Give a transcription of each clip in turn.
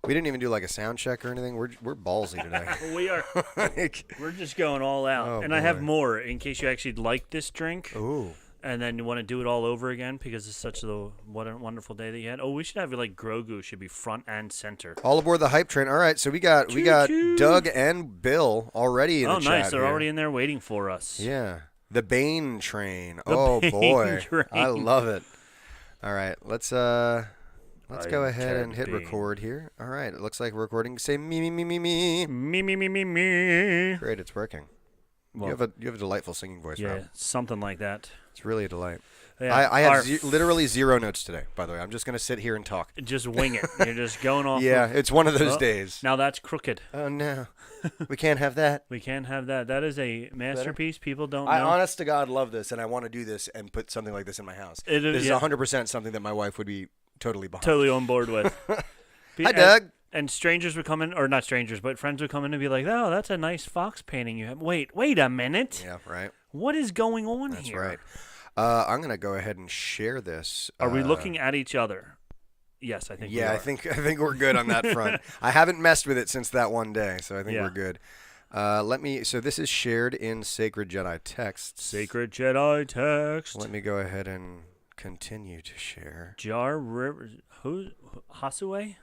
We didn't even do like a sound check or anything. We're ballsy today. We are. We're just going all out. Oh, and I have boy. more in case you actually like this drink. Ooh. And then you want to do it all over again because it's such what a wonderful day that you had. Oh, we should have it like Grogu should be front and center. All aboard the hype train. All right, so we got Doug and Bill already in the chat. Oh, nice. They're here. already in there waiting for us. Yeah. The Bane train. Bane boy. train. I love it. All right, let's go ahead and hit Bane. record here. All right, it looks like we're recording. Say me, me, me, me, me. Me, me, me, me, me. Great, it's working. Well, you have a delightful singing voice, yeah, Rob. something like that. It's really a delight. Yeah, I have literally 0 notes today, by the way. I'm just going to sit here and talk. Just wing it. You're just going off. Yeah, it's one of those days. Now that's crooked. Oh, no. We can't have that. We can't have that. That is a masterpiece. People don't know. I honest to God love this, and I want to do this and put something like this in my house. This is 100% something that my wife would be totally behind. Totally on board with. Hi, Doug. And strangers would come in, or not strangers, but friends would come in and be like, "Oh, that's a nice fox painting you have." Wait a minute. Yeah, right. What is going on That's here? right. I'm gonna go ahead and share this. Are we looking at each other? Yes, I think. Yeah, we are. I think we're good on that front. I haven't messed with it since that one day, so I think we're good. So this is shared in Sacred Jedi Texts. Sacred Jedi Text. Let me go ahead and continue to share. Jar River. Hasue?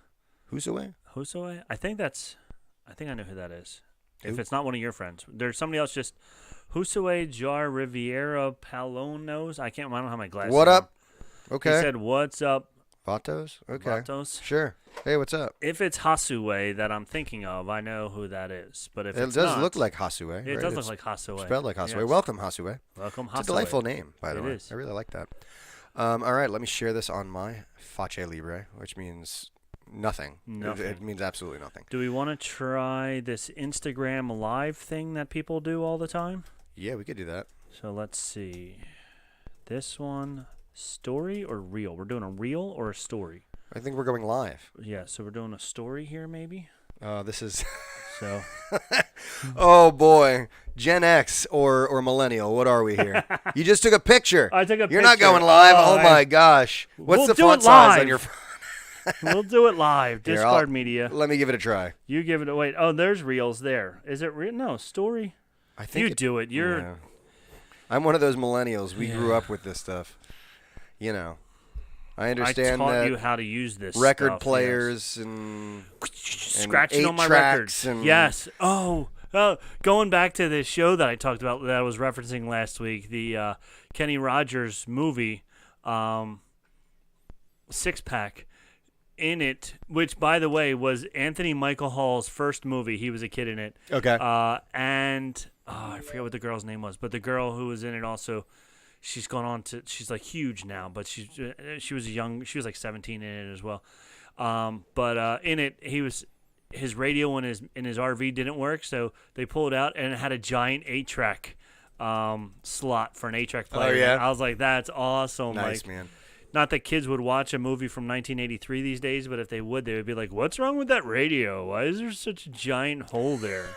Husaway? I think I know who that is. If it's not one of your friends. There's somebody else just Husaway Jar Riviera Palonos. I don't have my glasses. What up? On. Okay. He said, "What's up?" Vatos? Okay. Vatos? Sure. Hey, what's up? If it's Hasue that I'm thinking of, I know who that is. But if It it's does not, look like Hasue. It right? does look like Hasue. Spelled like Hasue. Yes. Welcome, Hasue. Welcome, Hasue. It's a delightful name, by the way. It is. I really like that. All right, let me share this on my Face Libre, which means nothing. It means absolutely nothing. Do we want to try this Instagram live thing that people do all the time? Yeah, we could do that. So let's see. This one, story or reel? We're doing a reel or a story? I think we're going live. Yeah, so we're doing a story here maybe? This is... So... Oh, boy. Gen X or millennial, what are we here? You just took a picture. I took a picture. You're not going live? Oh, my gosh. What's the font size on your phone? We'll do it live. Discard media. Let me give it a try. You give it a wait. Oh, there's reels there. Is it real? No, story. I think you do it. You're. Yeah. I'm one of those millennials. We grew up with this stuff. You know. I understand I taught that you how to use this record stuff, players and scratching on my 8-tracks records. and Yes. Oh, going back to the show that I talked about that I was referencing last week, the Kenny Rogers movie, Six Pack. In it, which by the way was Anthony Michael Hall's first movie. He was a kid in it. Okay. And I forget what the girl's name was, but the girl who was in it also, she's gone on to. She's like huge now, but she was like 17 in it as well. But in it, his radio in his RV didn't work, so they pulled it out and it had a giant 8-track slot for an 8-track player. Oh yeah. I was like, that's awesome. Nice, man. Not that kids would watch a movie from 1983 these days, but if they would be like, "What's wrong with that radio? Why is there such a giant hole there?"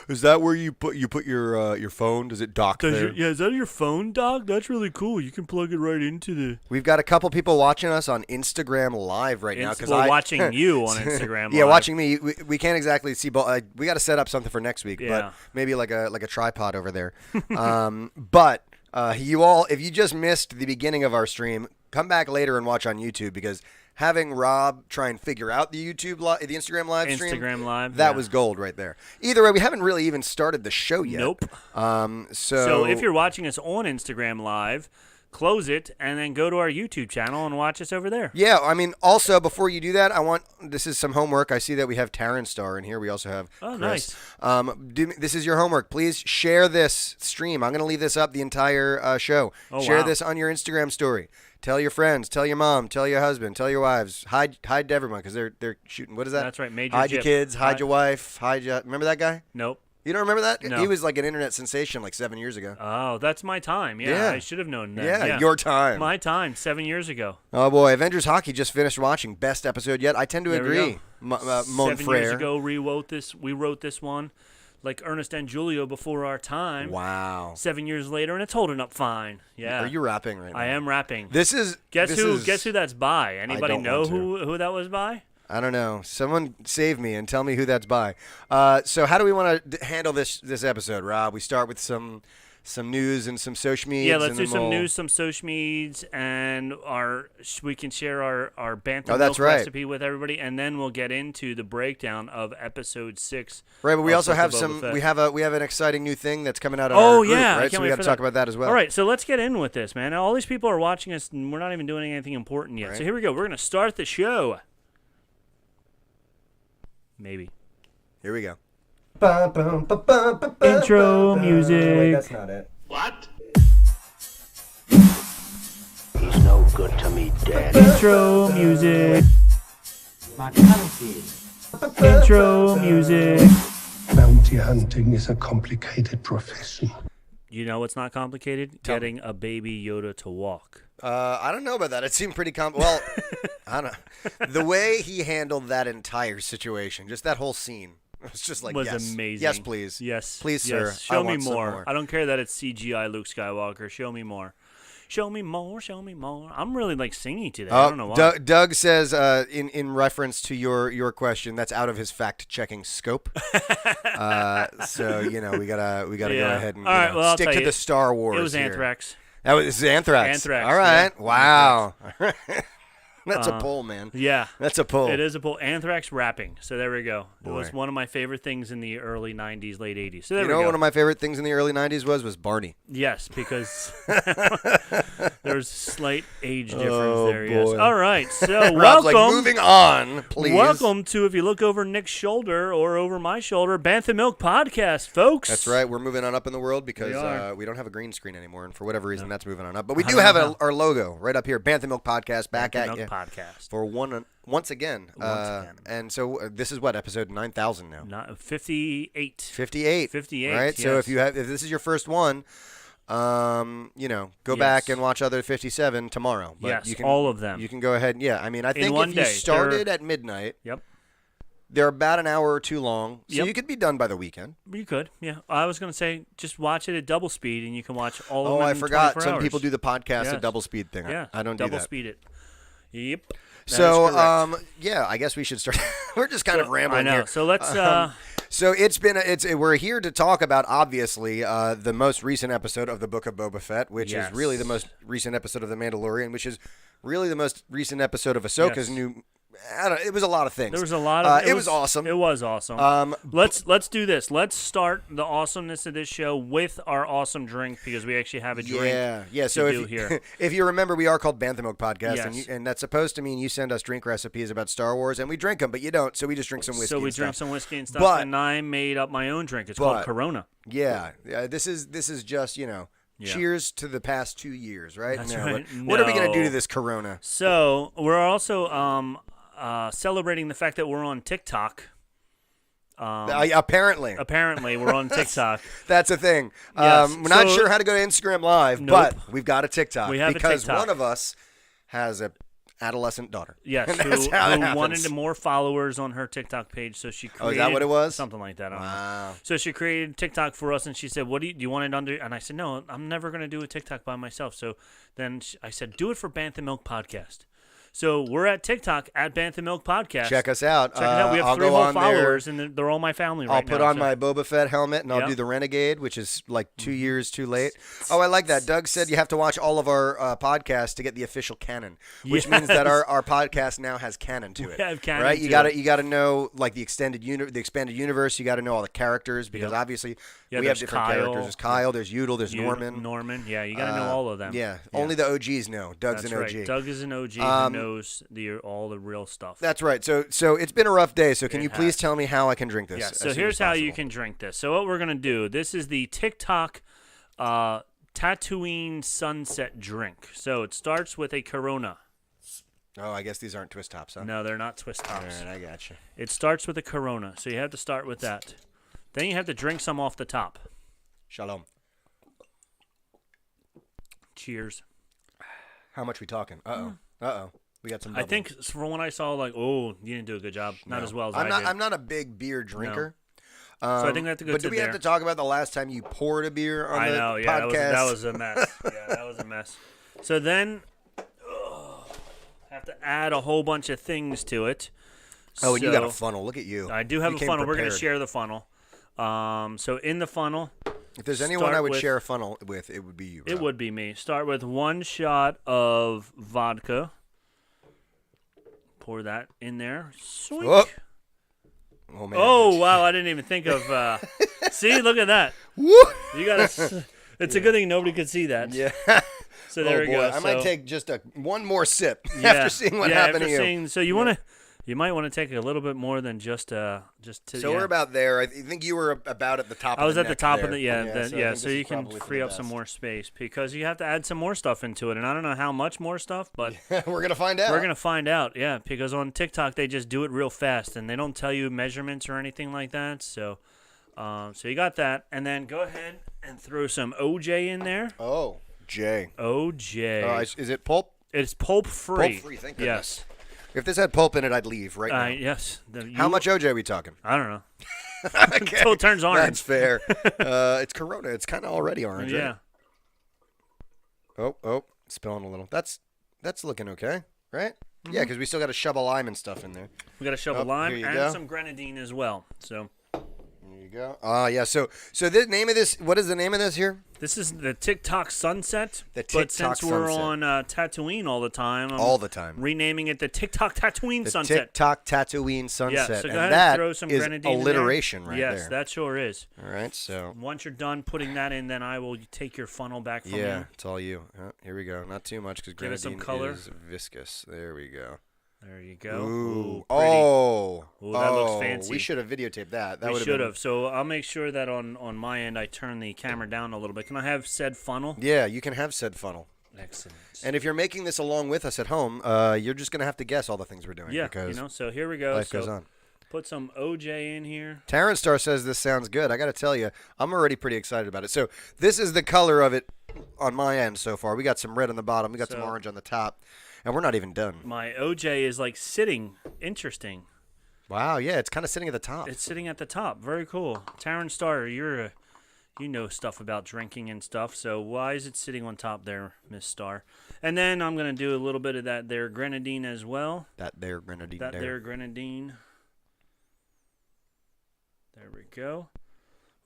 Is that where you put your phone? Does it dock there? Is that your phone, Doc? That's really cool. You can plug it right into the. We've got a couple people watching us on Instagram Live right now because watching you on Instagram Live. Yeah, watching me. We can't exactly see. We got to set up something for next week, Yeah. but maybe like a tripod over there. But you all, if you just missed the beginning of our stream, come back later and watch on YouTube because having Rob try and figure out the Instagram live stream, that was gold right there. Either way, we haven't really even started the show yet. Nope. So if you're watching us on Instagram Live, close it and then go to our YouTube channel and watch us over there. Yeah, I mean, also before you do that, this is some homework. I see that we have Taryn Star in here. We also have Chris. Nice. This is your homework. Please share this stream. I'm going to leave this up the entire show. Share this on your Instagram story. Tell your friends, tell your mom, tell your husband, tell your wives. Hide to everyone because they're shooting. What is that? That's right. Major hide Jip. your kids, hide your wife, remember that guy? Nope. You don't remember that? No. He was like an internet sensation like 7 years ago. Oh, that's my time. Yeah. I should have known that. Yeah, your time. My time, 7 years ago. Oh, boy. Avengers Hockey just finished watching. Best episode yet. I tend to agree. 7 years ago, we wrote this one like Ernest and Julio before our time. Wow. 7 years later, and it's holding up fine. Yeah. Are you rapping right now? I am rapping. This is... Guess who that's by? Anybody know who that was by? I don't know. Someone save me and tell me who that's by. So how do we want to handle this episode, Rob? We start with some news and some social media. Yeah, let's do some news, some social medias, and we can share our Bantha milk recipe with everybody, and then we'll get into the breakdown of episode 6. Right, but we also have we have an exciting new thing that's coming out on our group, right? So we got to talk about that as well. All right, so let's get in with this, man. All these people are watching us, and we're not even doing anything important yet. Right. So here we go. We're going to start the show. Maybe. Here we go. Intro music. Wait, that's not it. What? He's no good to me, Dad. Intro music. Intro music. Bounty hunting is a complicated profession. You know what's not complicated? Getting a baby Yoda to walk. I don't know about that. It seemed pretty well, I don't know. The way he handled that entire situation, just that whole scene. It was just like, was yes. amazing. Yes, please. Yes. Please, sir. Show me more. I don't care that it's CGI Luke Skywalker. Show me more. Show me more. Show me more. I'm really like singing today. I don't know why. Doug says in reference to your question, that's out of his fact-checking scope. So we gotta go ahead and stick to the Star Wars. It was here. Anthrax. This is Anthrax. Anthrax. All right. Yeah. Wow. That's a pull, man. Yeah. That's a pull. It is a pull. Anthrax rapping. So there we go. Boy. It was one of my favorite things in the early 90s, late 80s. So there we go. One of my favorite things in the early 90s was Barney. Yes, because there's slight age difference there. Boy. Yes. All right. So Rob's welcome. Like, moving on, please. Welcome to, if you look over Nick's shoulder or over my shoulder, Bantha Milk Podcast, folks. That's right. We're moving on up in the world because we don't have a green screen anymore, and for whatever reason, that's moving on up. But we do have our logo right up here, Bantha Milk Podcast, back Bantha at Milk you. Podcast. For once again. And so this is what, episode 9,000 now? 58. 58. 58. Right? Yes. So if this is your first one, go back and watch other 57 tomorrow. But yes, you can, all of them. You can go ahead. Yeah, I mean, I think if you started at midnight. Yep. They're about an hour or two long, so you could be done by the weekend. You could, yeah. I was going to say, just watch it at double speed, and you can watch all of them in I forgot. 24 Some hours. people do the podcast at double speed thing. Yeah, I don't do that. Double speed it. Yep. So, I guess we should start. We're just kind of rambling here. here. So let's. So we're here to talk about, obviously, the most recent episode of the Book of Boba Fett, which is really the most recent episode of The Mandalorian, which is really the most recent episode of Ahsoka's new. It was a lot of things. There was a lot of. It was awesome. It was awesome. Let's do this. Let's start the awesomeness of this show with our awesome drink because we actually have a drink. Yeah. So if you remember, we are called Bantha Milk Podcast, yes. and that's supposed to mean you send us drink recipes about Star Wars, and we drink them, but you don't. So we just drink some whiskey. So we drink some whiskey and stuff, and I made up my own drink. It's called Corona. Yeah. This is just cheers to the past 2 years, right? That's no, right. What are we gonna do to this Corona? So we're also celebrating the fact that we're on TikTok. Apparently we're on TikTok. That's a thing. Yes. We're not sure how to go to Instagram Live, but we've got a TikTok. We have because a TikTok. one of us has a adolescent daughter. Yes, who wanted more followers on her TikTok page, so she created. Oh, is that what it was? Something like that. I don't know. So she created TikTok for us, and she said, "What do you want it under?" And I said, "No, I'm never going to do a TikTok by myself." So then I said, "Do it for Bantha Milk Podcast." So we're at TikTok at Bantha Milk Podcast. Check us out. Check it out. We have 3 whole followers, and they're all my family right now. I'll put on my Boba Fett helmet, and I'll do the Renegade, which is like 2 years too late. Oh, I like that. Doug said you have to watch all of our podcasts to get the official canon, which means that our podcast now has canon to it. We have canon, right? You got to know like the expanded universe. You got to know all the characters because obviously we have different characters. There's Kyle. There's Yootle. There's Norman. Yeah, you got to know all of them. Yeah, only the OGs know. Doug's an OG. Right. Doug is an OG who knows all the real stuff. That's right. So it's been a rough day. So can you please tell me how I can drink this? Yeah. So here's how you can drink this. So what we're gonna do. This is the TikTok Tatooine Sunset drink. So it starts with a Corona. Oh, I guess these aren't twist tops, huh? No, they're not twist tops. All right, I got you. It starts with a Corona, so you have to start with that. Then you have to drink some off the top. Shalom. Cheers. How much we talking? Uh-oh. We got some bubbles. I think from when I saw, you didn't do a good job. Not as well as I did. I'm not a big beer drinker. No. So I think we have to go But do we have to talk about the last time you poured a beer on the podcast? That was a mess. Yeah, that was a mess. So then, have to add a whole bunch of things to it. Oh, and you got a So, funnel. Look at you. I do have You a came funnel. We're going to prepared. share the funnel. So in the funnel, If there's anyone start I would with- share a funnel with, it would be you. it Rob. would be me. Start with 1 shot of vodka. Pour that in there. Sweet. Oh. Oh man. Oh, wow. I didn't even think of. See, look at that. Woo! You got to. It's a good thing nobody could see that. Yeah. So there oh we boy, go. I might So- take just one more sip Yeah. after seeing what yeah, happened after to you. seeing- so you might want to take a little bit more than just to. So we're about there. I think you were about at the top. I was of the at the neck top there. of the So, I think so this you is can probably for free the up some best. more space because you have to add some more stuff into it, and I don't know how much more stuff, but We're gonna find out. we're gonna find out. Yeah, because on TikTok they just do it real fast and they don't tell you measurements or anything like that. So, so you got that, and then go ahead and throw some OJ in there. Oh, Jay. OJ. Is it pulp? It's pulp free. Pulp free. Thank Yes. goodness. If this had pulp in it, I'd leave right now. Yes. How much OJ are we talking? I don't know. Okay. Until it turns orange. That's fair. It's Corona. It's kind of already orange. Yeah. Right? Oh, spilling a little. That's looking okay, right? Mm-hmm. Yeah, because we still got to shove a lime and stuff in there. We got to shove a Oh, lime here you and go. some grenadine as well. So There you go. Yeah. So the name of this. What is the name of this here? this is the TikTok sunset. The but TikTok since we're sunset. on Tatooine all the time, I'm All the time. renaming it the TikTok Tatooine The sunset. TikTok Tatooine sunset. Yeah, so go and ahead that and throw some is grenadine in alliteration there. right yes, there. that sure is. All right. So Once you're done putting that in, then I will take your funnel back from yeah, you. it's all you. Here we go. Not too much because Give it some grenadine color. is viscous. There we go. There you go. Ooh. pretty. Oh. Ooh, that looks fancy. We should have videotaped that. That We would should been. have. So I'll make sure that on my end I turn the camera down a little bit. Can I have said funnel? Yeah, you can have said funnel. Excellent. And if you're making this along with us at home, you're just gonna have to guess all the things we're doing. Yeah, because so here we go. life So goes on. put some OJ in here. Taryn Star says this sounds good. I got to tell you, I'm already pretty excited about it. So this is the color of it on my end so far. We got some red on the bottom. We got some So- orange on the top. And we're not even done. My OJ is like sitting. Interesting. Wow, yeah, it's kind of sitting at the top. It's sitting at the top. Very cool. Taryn Star, you know stuff about drinking and stuff. So why is it sitting on top there, Miss Star? And then I'm gonna do a little bit of that there grenadine as well. That there grenadine That there. there grenadine. There we go.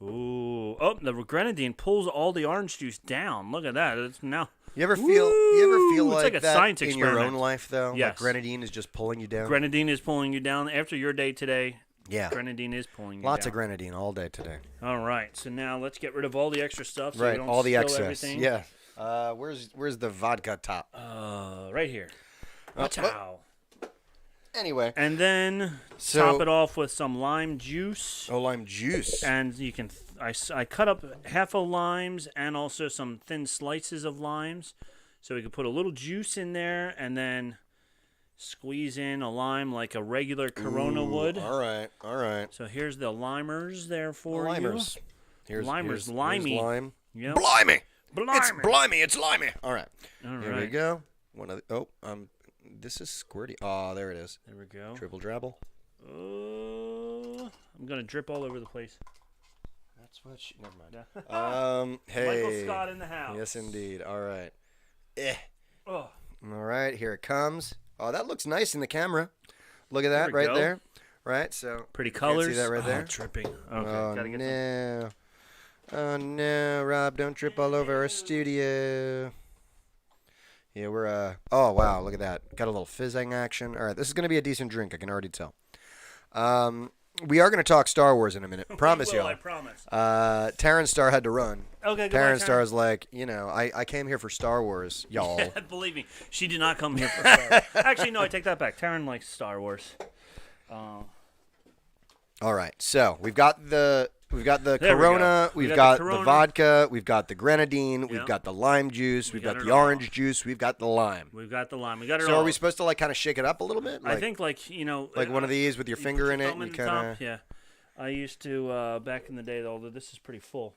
Ooh. Oh, the grenadine pulls all the orange juice down. Look at that. It's now. You ever feel It's like like a that science in your own experiment. life though? Yes. Like grenadine is just pulling you down. Grenadine is pulling you down. After your day today, Yeah. grenadine is pulling you Lots down. of grenadine all day today. All right. So now let's get rid of all the extra stuff so Right, we don't all the spill excess. everything. Yeah. Where's the vodka top? Right here. Oh, Chow. Anyway, And then So- top it off with some lime juice. lime juice. And you can, I cut up half a limes and also some thin slices of limes. So we can put a little juice in there and then squeeze in a lime like a regular Corona would. All right. So here's the limers there for Limers. Here's Limers, here's limey. lime. you. Yep. Blimey. Blimey. It's blimey. It's limey. All right. All Here we right. go. One of the, this is squirty. Oh, there it is. There we go. Triple drabble. Oh, I'm going to drip all over the place. That's what she. Never mind. Hey. Michael Scott in the house. Yes, indeed. All right. Oh, All right. Here it comes. Oh, that looks nice in the camera. Look at that There we right go. there. Right. So. pretty Can't colors. see that right there? Dripping. Okay, Oh gotta get some. no. Oh no, Rob! Don't trip all over our studio. Yeah, we're Oh wow, look at that! Got a little fizzing action. All right, this is gonna be a decent drink. I can already tell. We are gonna talk Star Wars in a minute. Promise We will, y'all. I promise. Taryn Star had to run. Okay, goodbye, Taryn Taryn. Star's like, I came here for Star Wars, y'all. Believe me, she did not come here for Star Wars. Actually, no, I take that back. Taryn likes Star Wars. All right, so we've got the There we go. Corona, We we've got got the the Corona. vodka, we've got the grenadine, we've Yep. got the lime juice, We we've got got it the all. orange juice, we've got the lime. We've got the lime. We got it So all. are we supposed to like kind of shake it up a little bit? I think like like one of these with your you finger put in your it thumb and you the top. kind of. Yeah, I used to back in the day, although this is pretty full.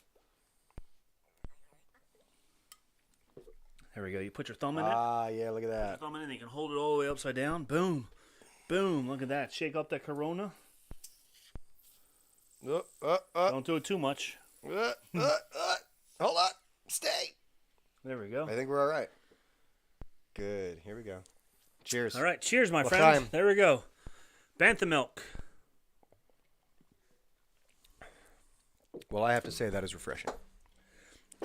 There we go. You put your thumb in it. Ah, yeah, look at that. Thumb in it, and you can hold it all the way upside down. Boom, boom. Look at that. Shake up that Corona. Don't do it too much. Hold on. Stay. There we go. I think we're all right. Good. Here we go. Cheers. All right. Cheers, my Well, friend. time. There we go. Bantha milk. Well, I have to say that is refreshing.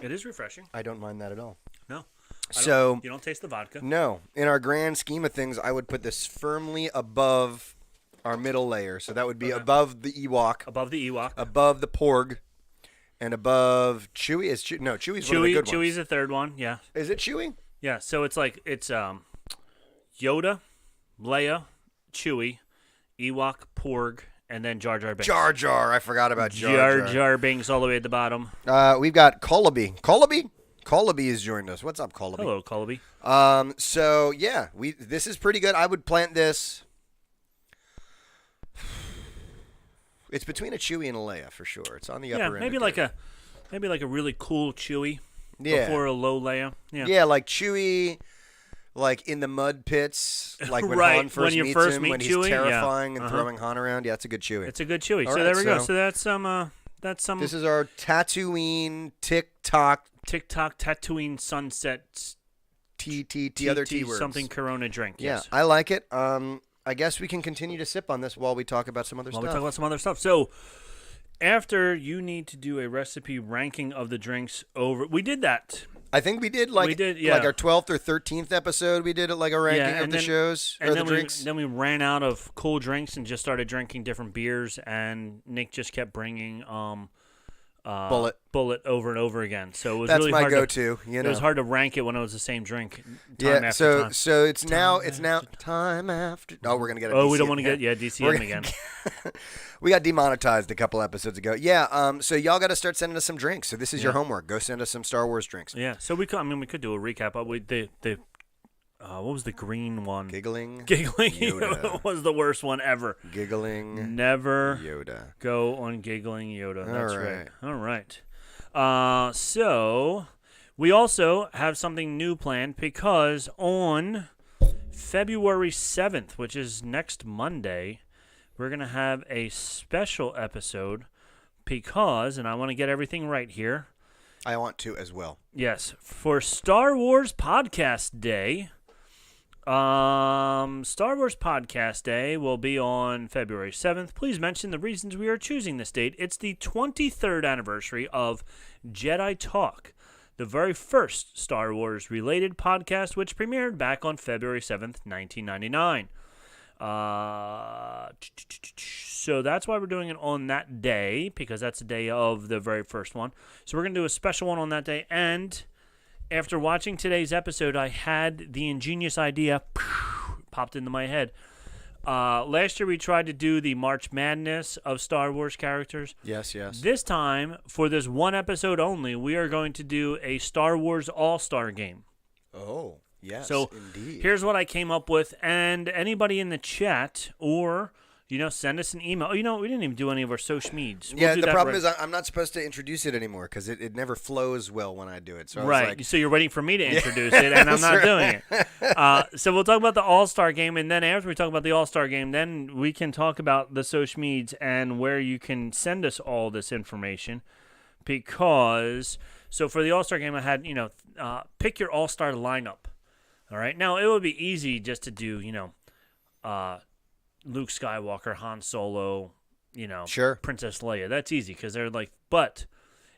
It is refreshing. I don't mind that at all. No. So You don't taste the vodka. no, in our grand scheme of things, I would put this firmly above our middle layer. So that would be above the Ewok, Above the Ewok. above the Porg, and above Chewie. No, Chewie's one of the good ones. Chewie's the third one. Yeah. Is it Chewie? Yeah. So it's Yoda, Leia, Chewie, Ewok, Porg, and then Jar Jar Binks. Jar Jar. I forgot about Jar Jar Jar. Jar Binks all the way at the bottom. We've got Colaby. Colaby has joined us. What's up, Colaby? Hello, Colby. So yeah, this is pretty good. I would plant this. It's between a Chewie and a Leia for sure. It's on the upper end. Maybe like a really cool Chewie. Yeah. Before a low Leia. Yeah. Yeah, like Chewie, like in the mud pits, like when Right, Han first when you meets first him, meet when Chewie, he's yeah. terrifying and throwing Han around. Yeah, it's a good Chewie. It's a good Chewie. All So right, there we go. so- So that's some This is our Tatooine TikTok TikTok Tatooine sunset T other T words. something Corona drink. Yeah, Yes. I like it. I guess we can continue to sip on this while we talk about some other While stuff. we talk about some other stuff. So after you need to do a recipe ranking of the drinks over, we did that. I think we did We did, yeah. like our 12th or 13th episode. We did it like a ranking of and the then- shows And or then the drinks. then we ran out of cool drinks and just started drinking different beers. And Nick just kept bringing Bullet over and over again. So it was That's really my hard go-to. It was hard to rank it when it was the same drink. Yeah, Time after time. so it's now time after. Oh, we're gonna get. Oh, we don't want to get DCM We're again. We got demonetized a couple episodes ago. Yeah. So y'all got to start sending us some drinks. So this is your homework. Go send us some Star Wars drinks. Yeah. So we could do a recap. But what was the green one? Giggling Yoda was the worst one ever. Giggling Never Yoda. go on giggling Yoda. That's right. All right. So we also have something new planned because on February 7th, which is next Monday, we're going to have a special episode because, and I want to get everything right here. I want to as well. Yes, for Star Wars Podcast Day. Star Wars Podcast Day will be on February 7th. Please mention the reasons we are choosing this date. It's the 23rd anniversary of Jedi Talk, the very first Star Wars related podcast, which premiered back on February 7th, 1999. So that's why we're doing it on that day, because that's the day of the very first one. So we're going to do a special one on that day. And after watching today's episode, I had the ingenious idea popped into my head. Last year we tried to do the March Madness of Star Wars characters. Yes. This time, for this one episode only, we are going to do a Star Wars All-Star game. Oh, yes. So indeed. here's what I came up with, and anybody in the chat or send us an email. Oh, we didn't even do any of our social medias. Yeah, the problem is I'm not supposed to introduce it anymore because it never flows well when I do it. So I was right. like, So you're waiting for me to introduce it, and I'm not doing it. So we'll talk about the All-Star game, and then after we talk about the All-Star game, then we can talk about the social medias and where you can send us all this information. Because, so for the All-Star game, I had, pick your All-Star lineup. All right. Now, it would be easy just to do, Luke Skywalker, Han Solo, Sure. Princess Leia. That's easy because they're but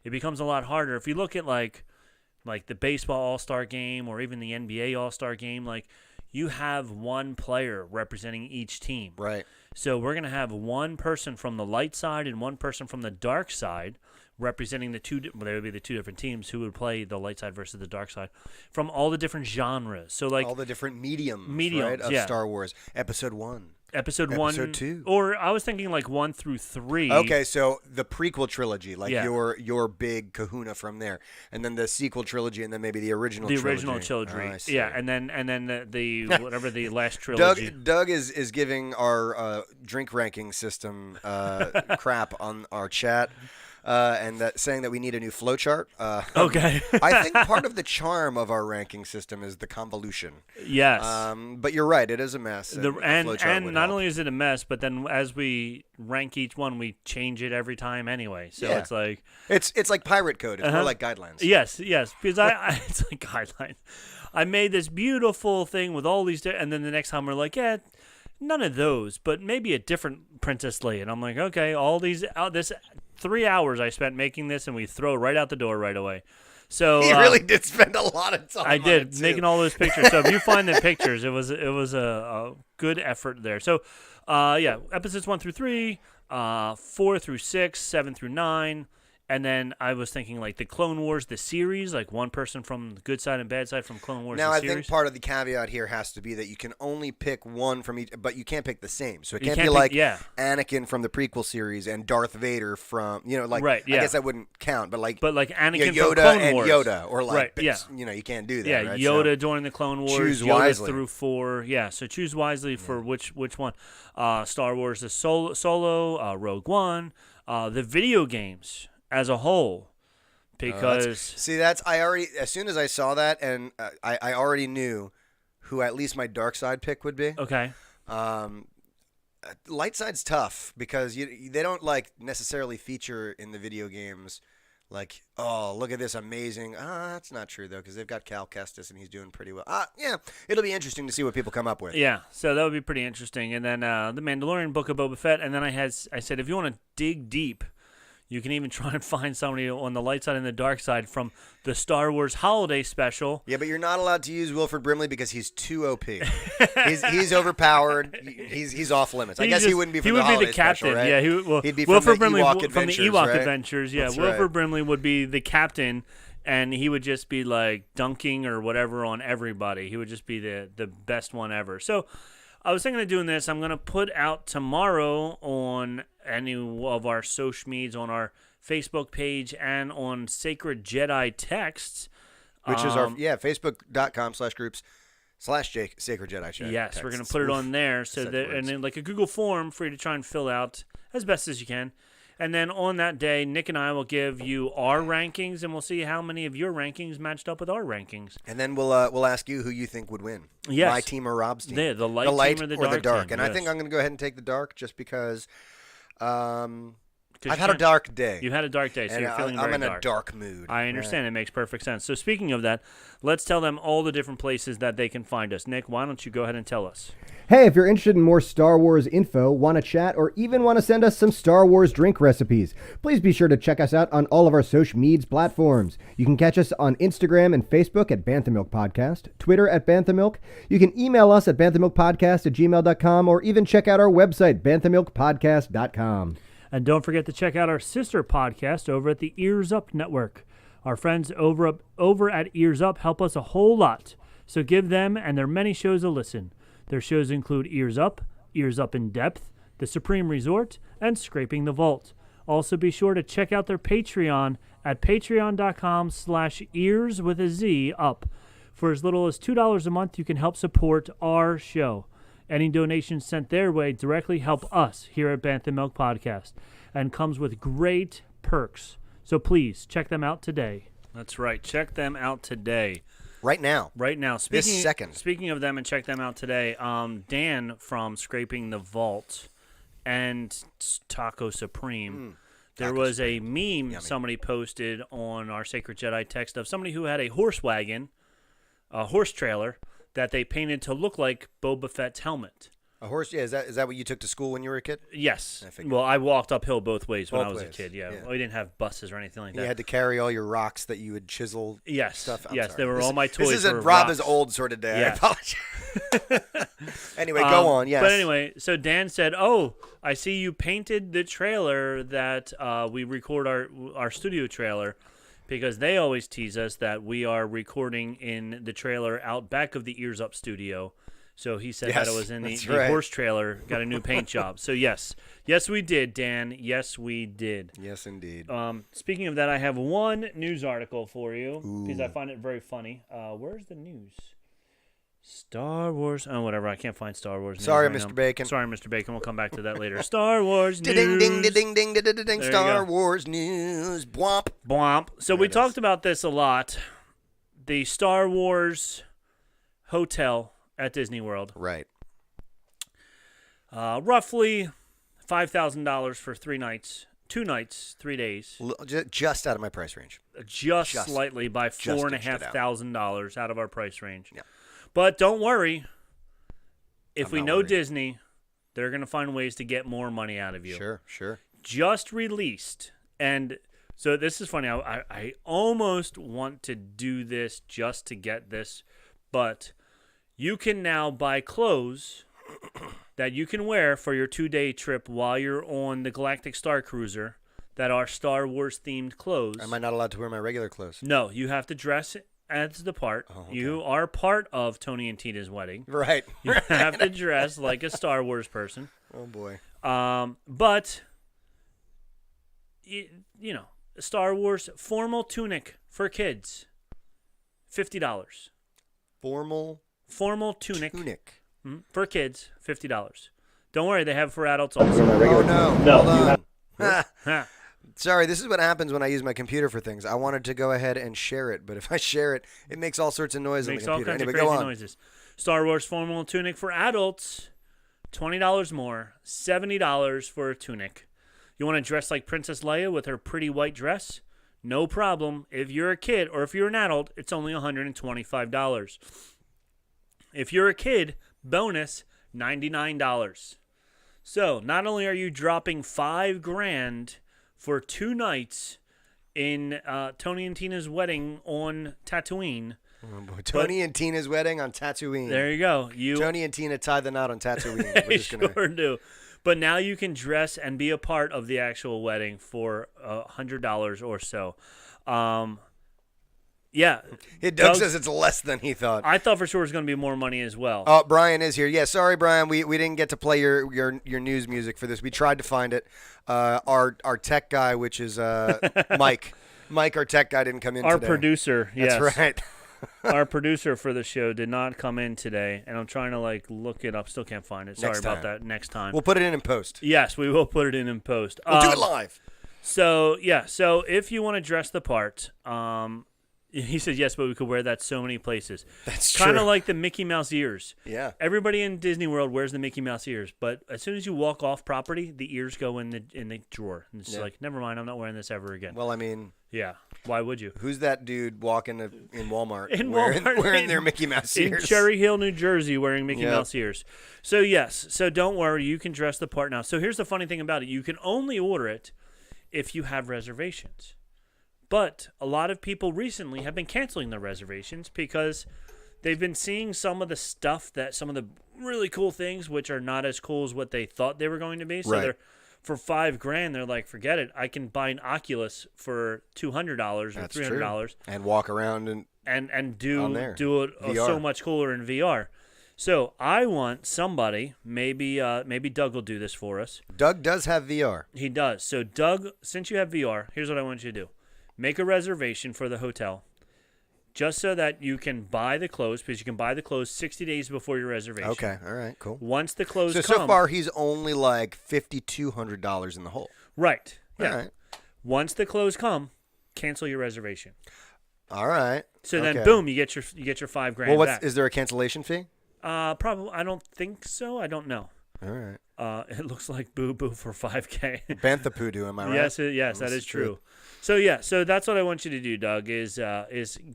it becomes a lot harder if you look at like the baseball All-Star game or even the NBA All-Star game. Like, you have one player representing each team. Right. So we're gonna have one person from the light side and one person from the dark side representing the two. Well, there would be the two different teams who would play the light side versus the dark side from all the different genres. So like all the different mediums right, of yeah. Star Wars. Episode 1. Episode 1, Episode 2. or I was thinking like 1 through 3. Okay, so the prequel trilogy, like Yeah. your big kahuna from there, and then the sequel trilogy, and then maybe the original trilogy. Original trilogy. Oh, I see. Yeah, and then the whatever the last trilogy. Doug is giving our drink ranking system crap on our chat. And saying that we need a new flowchart. Okay. I think part of the charm of our ranking system is the convolution. Yes. But you're right; it is a mess. And flowchart would not help. only is it a mess, but then as we rank each one, we change it every time anyway. So Yeah. it's like it's like pirate code. It's more like guidelines. yes, because I it's like guidelines. I made this beautiful thing with all these, and then the next time we're like, yeah, none of those, but maybe a different Princess Leia. And I'm like, okay, all these this 3 hours I spent making this, and we throw right out the door right away. So He really did spend a lot of time. I on did it, too. making all those pictures. So if you find the pictures, it was a good effort there. So episodes 1 through 3, 4 through 6, 7 through 9. And then I was thinking like the Clone Wars, the series, like one person from the good side and bad side from Clone Wars. Now, the I series. think part of the caveat here has to be that you can only pick one from each, but you can't pick the same. So it You can't can't be pick- like yeah. Anakin from the prequel series and Darth Vader from, like, Right, yeah. I guess that wouldn't count, but like Anakin Yoda from Clone and Wars. Yoda, or like, Right, yeah. you can't do that. Yeah, right? Yoda So during the Clone Wars. choose Yoda wisely. through 4. Yeah, so choose wisely for which one. Star Wars, the Solo, Rogue One, the video games as a whole. Because I already, as soon as I saw that, and I already knew who at least my dark side pick would be. okay, Light side's tough because they don't like necessarily feature in the video games. Like, oh, look at this amazing. That's not true though, because they've got Cal Kestis and he's doing pretty well. Yeah, it'll be interesting to see what people come up with. yeah, so that would be pretty interesting. And then the Mandalorian, Book of Boba Fett, and then I said if you want to dig deep, you can even try and find somebody on the light side and the dark side from the Star Wars Holiday Special. Yeah, but you're not allowed to use Wilford Brimley because he's too OP. he's overpowered. He's off limits. I guess he wouldn't be from the Holiday captain. Special, right? Yeah, he'd be Wilford from the Brimley Ewok from the Adventures, Ewok right? Adventures. Yeah, That's Wilford right. Brimley would be the captain, and he would just be like dunking or whatever on everybody. He would just be the best one ever. So I was thinking of doing this. I'm going to put out tomorrow on any of our social medias, on our Facebook page and on Sacred Jedi Texts. Which is our facebook.com/groups/Sacred Jedi Show. Yes, we're going to put it on there. So Said that, words. and then like a Google form for you to try and fill out as best as you can. And then on that day, Nick and I will give you our rankings, and we'll see how many of your rankings matched up with our rankings. And then we'll ask you who you think would win. Yes. My team or Rob's team. The light team or the dark team, And I yes. think I'm going to go ahead and take the dark just because I've you had a can't- dark day. You've had a dark day, so and you're feeling I'm very in dark. a dark mood. I understand. It makes perfect sense. So speaking of that, let's tell them all the different places that they can find us. Nick, why don't you go ahead and tell us? Hey, if you're interested in more Star Wars info, want to chat, or even want to send us some Star Wars drink recipes, please be sure to check us out on all of our social media platforms. You can catch us on Instagram and Facebook at Bantha Milk Podcast, Twitter at Bantha Milk. You can email us at banthamilkpodcast@gmail.com, or even check out our website, banthamilkpodcast.com. And don't forget to check out our sister podcast over at the Ears Up Network. Our friends over at Ears Up help us a whole lot, so give them and their many shows a listen. Their shows include Ears Up in Depth, The Supreme Resort, and Scraping the Vault. Also be sure to check out their Patreon at patreon.com/ears with a Z up. For as little as $2 a month, you can help support our show. Any donations sent their way directly help us here at Bantha Milk Podcast and comes with great perks. So please check them out today. That's right. Check them out today. Right now. Right now. This second. Speaking of them and check them out today, Dan from Scraping the Vault and Taco Supreme. There was a meme somebody posted on our Sacred Jedi text of somebody who had a horse wagon, a horse trailer, that they painted to look like Boba Fett's helmet. A horse? Yeah, is that what you took to school when you were a kid? Yes. I figured. Well, I walked uphill both ways when I Both was ways, a kid. Yeah. yeah. We didn't have buses or anything like that. You had to carry all your rocks that you would chisel. Yes. Stuff. I'm yes. sorry. They were all my toys. This is were Rob rocks. is old sort of day. Yes. I apologize. Anyway, go on. Yes. But anyway, so Dan said, "Oh, I see you painted the trailer that we record our studio trailer." Because they always tease us that we are recording in the trailer out back of the Ears Up studio. So he said that it was in the right. horse trailer, got a new paint job. So yes, we did, Dan. Yes, we did. Yes, indeed. Speaking of that, I have one news article for you because I find it very funny. Where's the news? Star Wars. Oh, whatever. I can't find Star Wars news. Sorry, right Mr. now. Bacon. Sorry, Mr. Bacon. We'll come back to that later. Star Wars news. Ding, ding, ding, ding, ding, ding, ding, There you Star go. Wars news. Bwomp. Blomp. So There we it talked is. about this a lot. The Star Wars hotel at Disney World. Right. Roughly $5,000 for 3 nights, 2 nights, 3 days. Just out of my price range. Just Just slightly by edged it $4,500 out of our price range. Yeah. But don't worry. If I'm we not know worried. Disney, They're going to find ways to get more money out of you. Sure. Just released. And so this is funny. I almost want to do this just to get this, but you can now buy clothes that you can wear for your 2-day trip while you're on the Galactic Star Cruiser that are Star Wars themed clothes. Am I not allowed to wear my regular clothes? No, you have to dress as the part. Oh, okay. You are part of Tony and Tina's wedding. Right. You have to dress like a Star Wars person. Oh boy. But you know, Star Wars formal tunic for kids, $50. Formal tunic. For kids, $50. Don't worry, they have for adults also. Oh no. No, Hold on. Sorry, this is what happens when I use my computer for things. I wanted to go ahead and share it, but if I share it, it makes all sorts of noise on the Makes all computer. kinds Anyway, of crazy go on. noises. Star Wars formal tunic for adults, $20 more, $70 for a tunic. You want to dress like Princess Leia with her pretty white dress? No problem. If you're a kid or if you're an adult, it's only $125. If you're a kid, bonus, $99. So not only are you dropping $5,000 for 2 nights in Tony and Tina's wedding on Tatooine. Oh boy. Tony and Tina's wedding on Tatooine. There you go. Tony and Tina tie the knot on Tatooine. They sure do. But now you can dress and be a part of the actual wedding for $100 or so. Yeah. Doug says it's less than he thought. I thought for sure it was going to be more money as well. Oh, Brian is here. Yeah, sorry, Brian. We didn't get to play your news music for this. We tried to find it. Our tech guy, which is Mike. Mike, our tech guy, didn't come in Our today. producer, yes. That's right. Our producer for the show did not come in today, and I'm trying to look it up. Still can't find it. Sorry about that. Next time. We'll put it in post. Yes, we will put it in post. We'll do it live. So if you want to dress the part, he said yes, but we could wear that so many places. That's true. Kind of like the Mickey Mouse ears. Yeah. Everybody in Disney World wears the Mickey Mouse ears, but as soon as you walk off property, the ears go in the drawer. And it's like, never mind, I'm not wearing this ever again. Well, I mean, yeah. Why would you? Who's that dude walking in Walmart Walmart, wearing their Mickey Mouse ears? In Cherry Hill, New Jersey, wearing Mickey Mouse ears. So yes, so don't worry, you can dress the part now. So here's the funny thing about it: you can only order it if you have reservations. But a lot of people recently have been canceling their reservations because they've been seeing some of the really cool things, which are not as cool as what they thought they were going to be. So they're for $5,000, they're like, forget it. I can buy an Oculus for $200 or $300 and walk around and do it VR. so much cooler in VR. So I want somebody, maybe Doug will do this for us. Doug does have VR. He does. So Doug, since you have VR, here's what I want you to do. Make a reservation for the hotel just so that you can buy the clothes, because you can buy the clothes 60 days before your reservation. Okay, all right, cool. Once the clothes come. So far, he's only like $5,200 in the hole. Right. Yeah. All right. Once the clothes come, cancel your reservation. All right. So then, boom, you get your $5,000 Well, back. is there a cancellation fee? Probably. I don't think so. I don't know. All right. It looks like Boo Boo for $5,000. Bantha Poodoo, am I right? Yes, that is true. So so that's what I want you to do, Doug. Is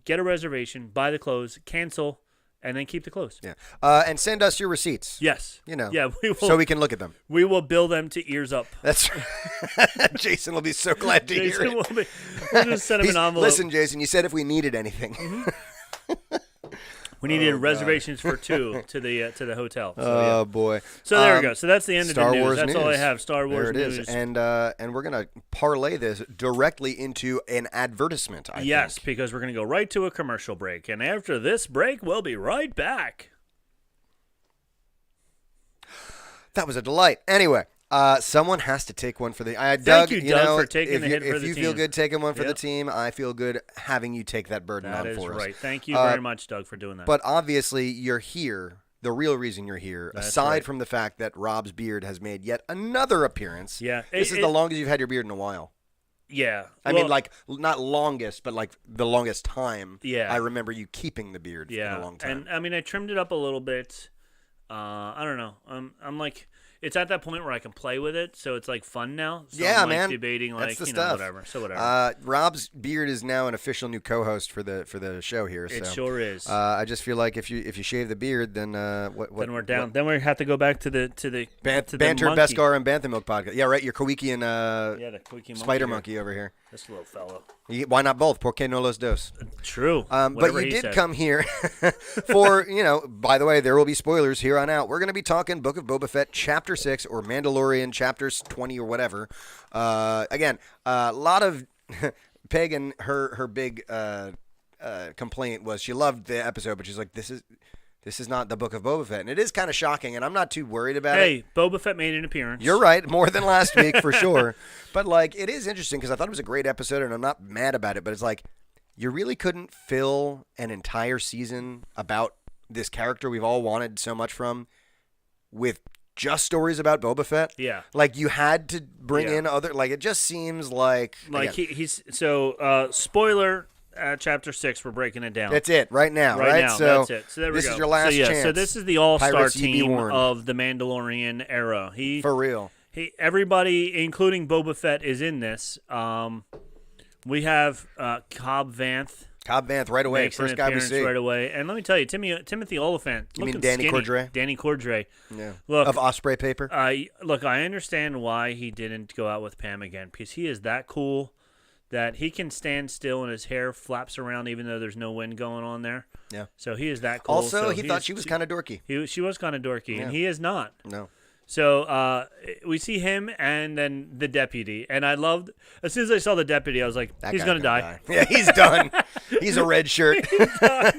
get a reservation, buy the clothes, cancel, and then keep the clothes. Yeah. And send us your receipts. Yes. Yeah, we will. So we can look at them. We will bill them to ears up. That's Jason will be so glad to hear it. We'll just send him an envelope. Listen, Jason, you said if we needed anything. Mm-hmm. We needed reservations for 2 to the hotel. So, boy. So there we go. So that's the end Star of the news. Wars That's news. all I have. Star Wars there it news. is. And we're gonna parlay this directly into an advertisement. I think. Because we're gonna go right to a commercial break, and after this break, we'll be right back. That was a delight. Anyway. Someone has to take one for the. Thank Doug, you, Doug, for taking the hit if for the you team. feel good taking one for the team, I feel good having you take that burden on for us. That is right. Thank you very much, Doug, for doing that. But obviously, you're here. The real reason you're here, aside from the fact that Rob's beard has made yet another appearance. Yeah, this is the longest you've had your beard in a while. Yeah, I mean, like not longest, but like the longest time. Yeah, I remember you keeping the beard for a long time. And I mean, I trimmed it up a little bit. I don't know. I'm like. it's at that point where I can play with it, so it's like fun now. So Yeah, I'm, like, man. debating like That's the you stuff. know whatever. So whatever. Rob's beard is now an official new co-host for the show here. It so. sure is. I just feel like if you shave the beard, then what? Then we're down. Then we have to go back to the Banter, monkey. Beskar, and Bantha Milk podcast. Yeah, right. Your Kawiki and the Quickie Spider monkey Monkey over here. This little fellow. Why not both? Por qué no los dos? True. But Whatever you he did said. come here for, by the way, there will be spoilers here on out. We're going to be talking Book of Boba Fett Chapter 6 or Mandalorian Chapters 20 or whatever. Again, a lot of Peg and her big complaint was she loved the episode, but she's like, this is not the Book of Boba Fett. And it is kind of shocking, and I'm not too worried about it. Hey, Boba Fett made an appearance. You're right, more than last week for sure. But, like, it is interesting because I thought it was a great episode, and I'm not mad about it. But it's like, you really couldn't fill an entire season about this character we've all wanted so much from with just stories about Boba Fett. Yeah. Like, you had to bring Yeah. in other, like, it just seems like. Like again, he's so spoiler. Chapter 6, we're breaking it down. that's it, right now, right right? now, So that's it. So there we this go. is your last so, yeah, chance. So this is the all-star Pirates, ye be team warned. of the Mandalorian era. For real. Everybody, including Boba Fett, is in this. We have Cobb Vanth. Cobb Vanth right away, Makes first an guy we appearance see. right away. And let me tell you, Timothy Oliphant. You mean looking Danny skinny. Cordray? Danny Cordray. Yeah. Look, Of Osprey paper. Look, I understand why he didn't go out with Pam again, because he is that cool that he can stand still and his hair flaps around even though there's no wind going on there. Yeah. So he is that cool. Also, So he thought she was kind of dorky. She was kind of dorky, Yeah. and he is not. No. So we see him and then the deputy. And I loved, as soon as I saw the deputy, I was like, That he's guy's going to gonna die. Yeah, he's done. He's a red shirt.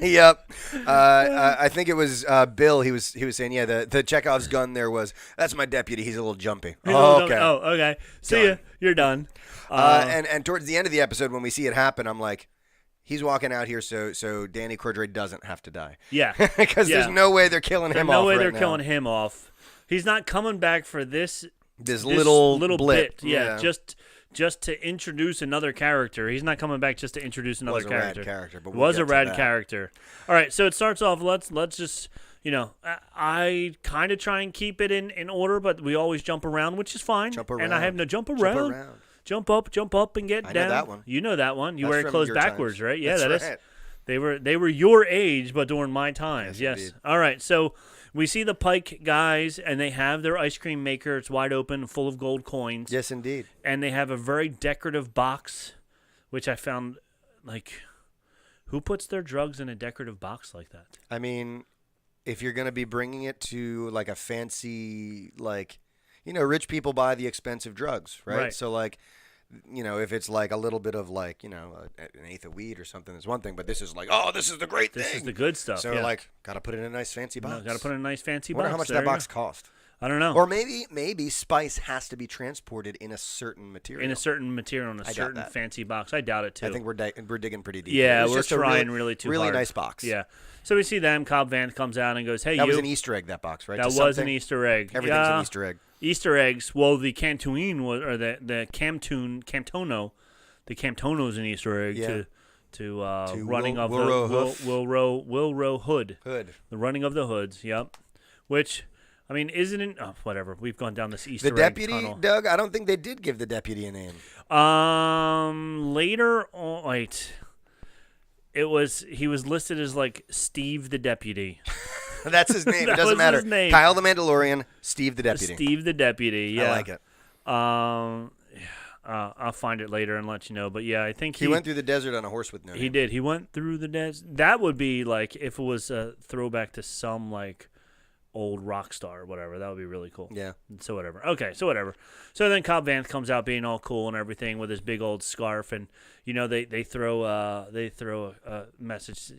Yep. I think it was Bill. He was saying, yeah, the Chekhov's gun there was, that's my deputy. He's a little jumpy. He's a little Okay. dumb. Oh, okay. See ya. You're done. And towards the end of the episode, when we see it happen, I'm like, he's walking out here so Danny Cordray doesn't have to die. Yeah. Because there's no way they're killing There's him no off way right they're now. killing him off. He's not coming back for this little blip. bit. Yeah, just to introduce another character. He's not coming back just to introduce another Was a rad character. character, but we'll was get a to rad that. character. All right, so it starts off. Let's just I kind of try and keep it in order, but we always jump around, which is fine. Jump And I have no jump Jump around. around. Jump up, and get I know down. that one. You know that one. You That's wear it from clothes your backwards, times. right? Yeah, That's that is. right. They were your age, but during my times. Yes, Yes. indeed. All right. So we see the Pike guys, and they have their ice cream maker. It's wide open, full of gold coins. Yes, indeed. And they have a very decorative box, which I found like, who puts their drugs in a decorative box like that? I mean, if you're going to be bringing it to like a fancy, like, rich people buy the expensive drugs, right? Right. So like, if it's like a little bit of like, an eighth of weed or something, is one thing. But this is like, oh, this is the great This thing. is the good stuff. So yeah. like, got to put it in a nice fancy box. Got to put in a nice fancy I wonder box. how much There that you box go. cost. I don't know. Or maybe spice has to be transported in a certain material. in a certain material, in a doubt certain that. fancy box. I doubt it too. I think we're digging pretty deep. Yeah, It was we're just a trying really too really hard. nice box. Yeah. So we see them. Cobb Vanth comes out and goes, "Hey, That you." was an Easter egg. That box, right? That To was an something? Easter egg. Everything's Yeah. an Easter egg. Easter eggs. Well, the Cantuine was, or the Camtono, the Camtono's an Easter egg Yeah. to To running of Wilrow the Hoof. Wilrow Hood. Hood. The running of the hoods. Yep. Which, I mean, isn't it? Oh, whatever. We've gone down this Easter The egg deputy, tunnel. Doug, I don't think they did give the deputy a name. Later on, wait. He was listed as like Steve the Deputy. That's his name. That It doesn't was matter. his name. Kyle the Mandalorian, Steve the deputy. Steve the Deputy. Yeah. I like it. I'll find it later and let you know. But yeah, I think He went through the desert on a horse with no name. He did. He went through the desert. That would be like if it was a throwback to some like old rock star or whatever. That would be really cool. Yeah. So whatever. Okay. So whatever. So then Cobb Vanth comes out being all cool and everything with his big old scarf, and they throw a message.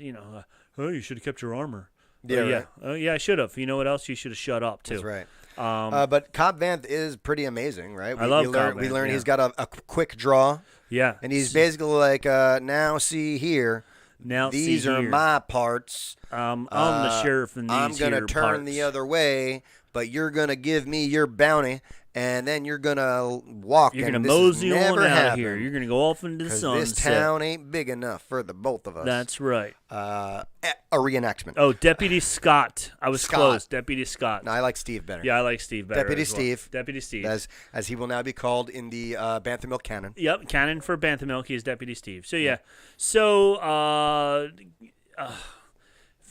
Oh, you should have kept your armor. Yeah, yeah. right. Oh, yeah. I should have. You know what else? You should have shut up too. That's right. Um, But Cobb Vanth is pretty amazing, right? I love we Cobb We Vanth, learned yeah. he's got a quick draw, yeah. and he's basically like, now see here. Now These see are here. my parts. I'm the sheriff, and these I'm gonna here turn parts. the other way, but you're gonna give me your bounty, and then you're gonna walk. You're and gonna this has mosey on never out of happened, here. You're gonna go off into the 'cause sunset. this town ain't big enough for the both of us. That's right. A reenactment. Oh, Deputy Scott. I was Scott. close. Deputy Scott. No, I like Steve better. Yeah, I like Steve better. Deputy as well. Steve. Deputy Steve. As he will now be called in the Bantha Milk canon. Yep, canon for Bantha Milk. He is Deputy Steve. So yeah. So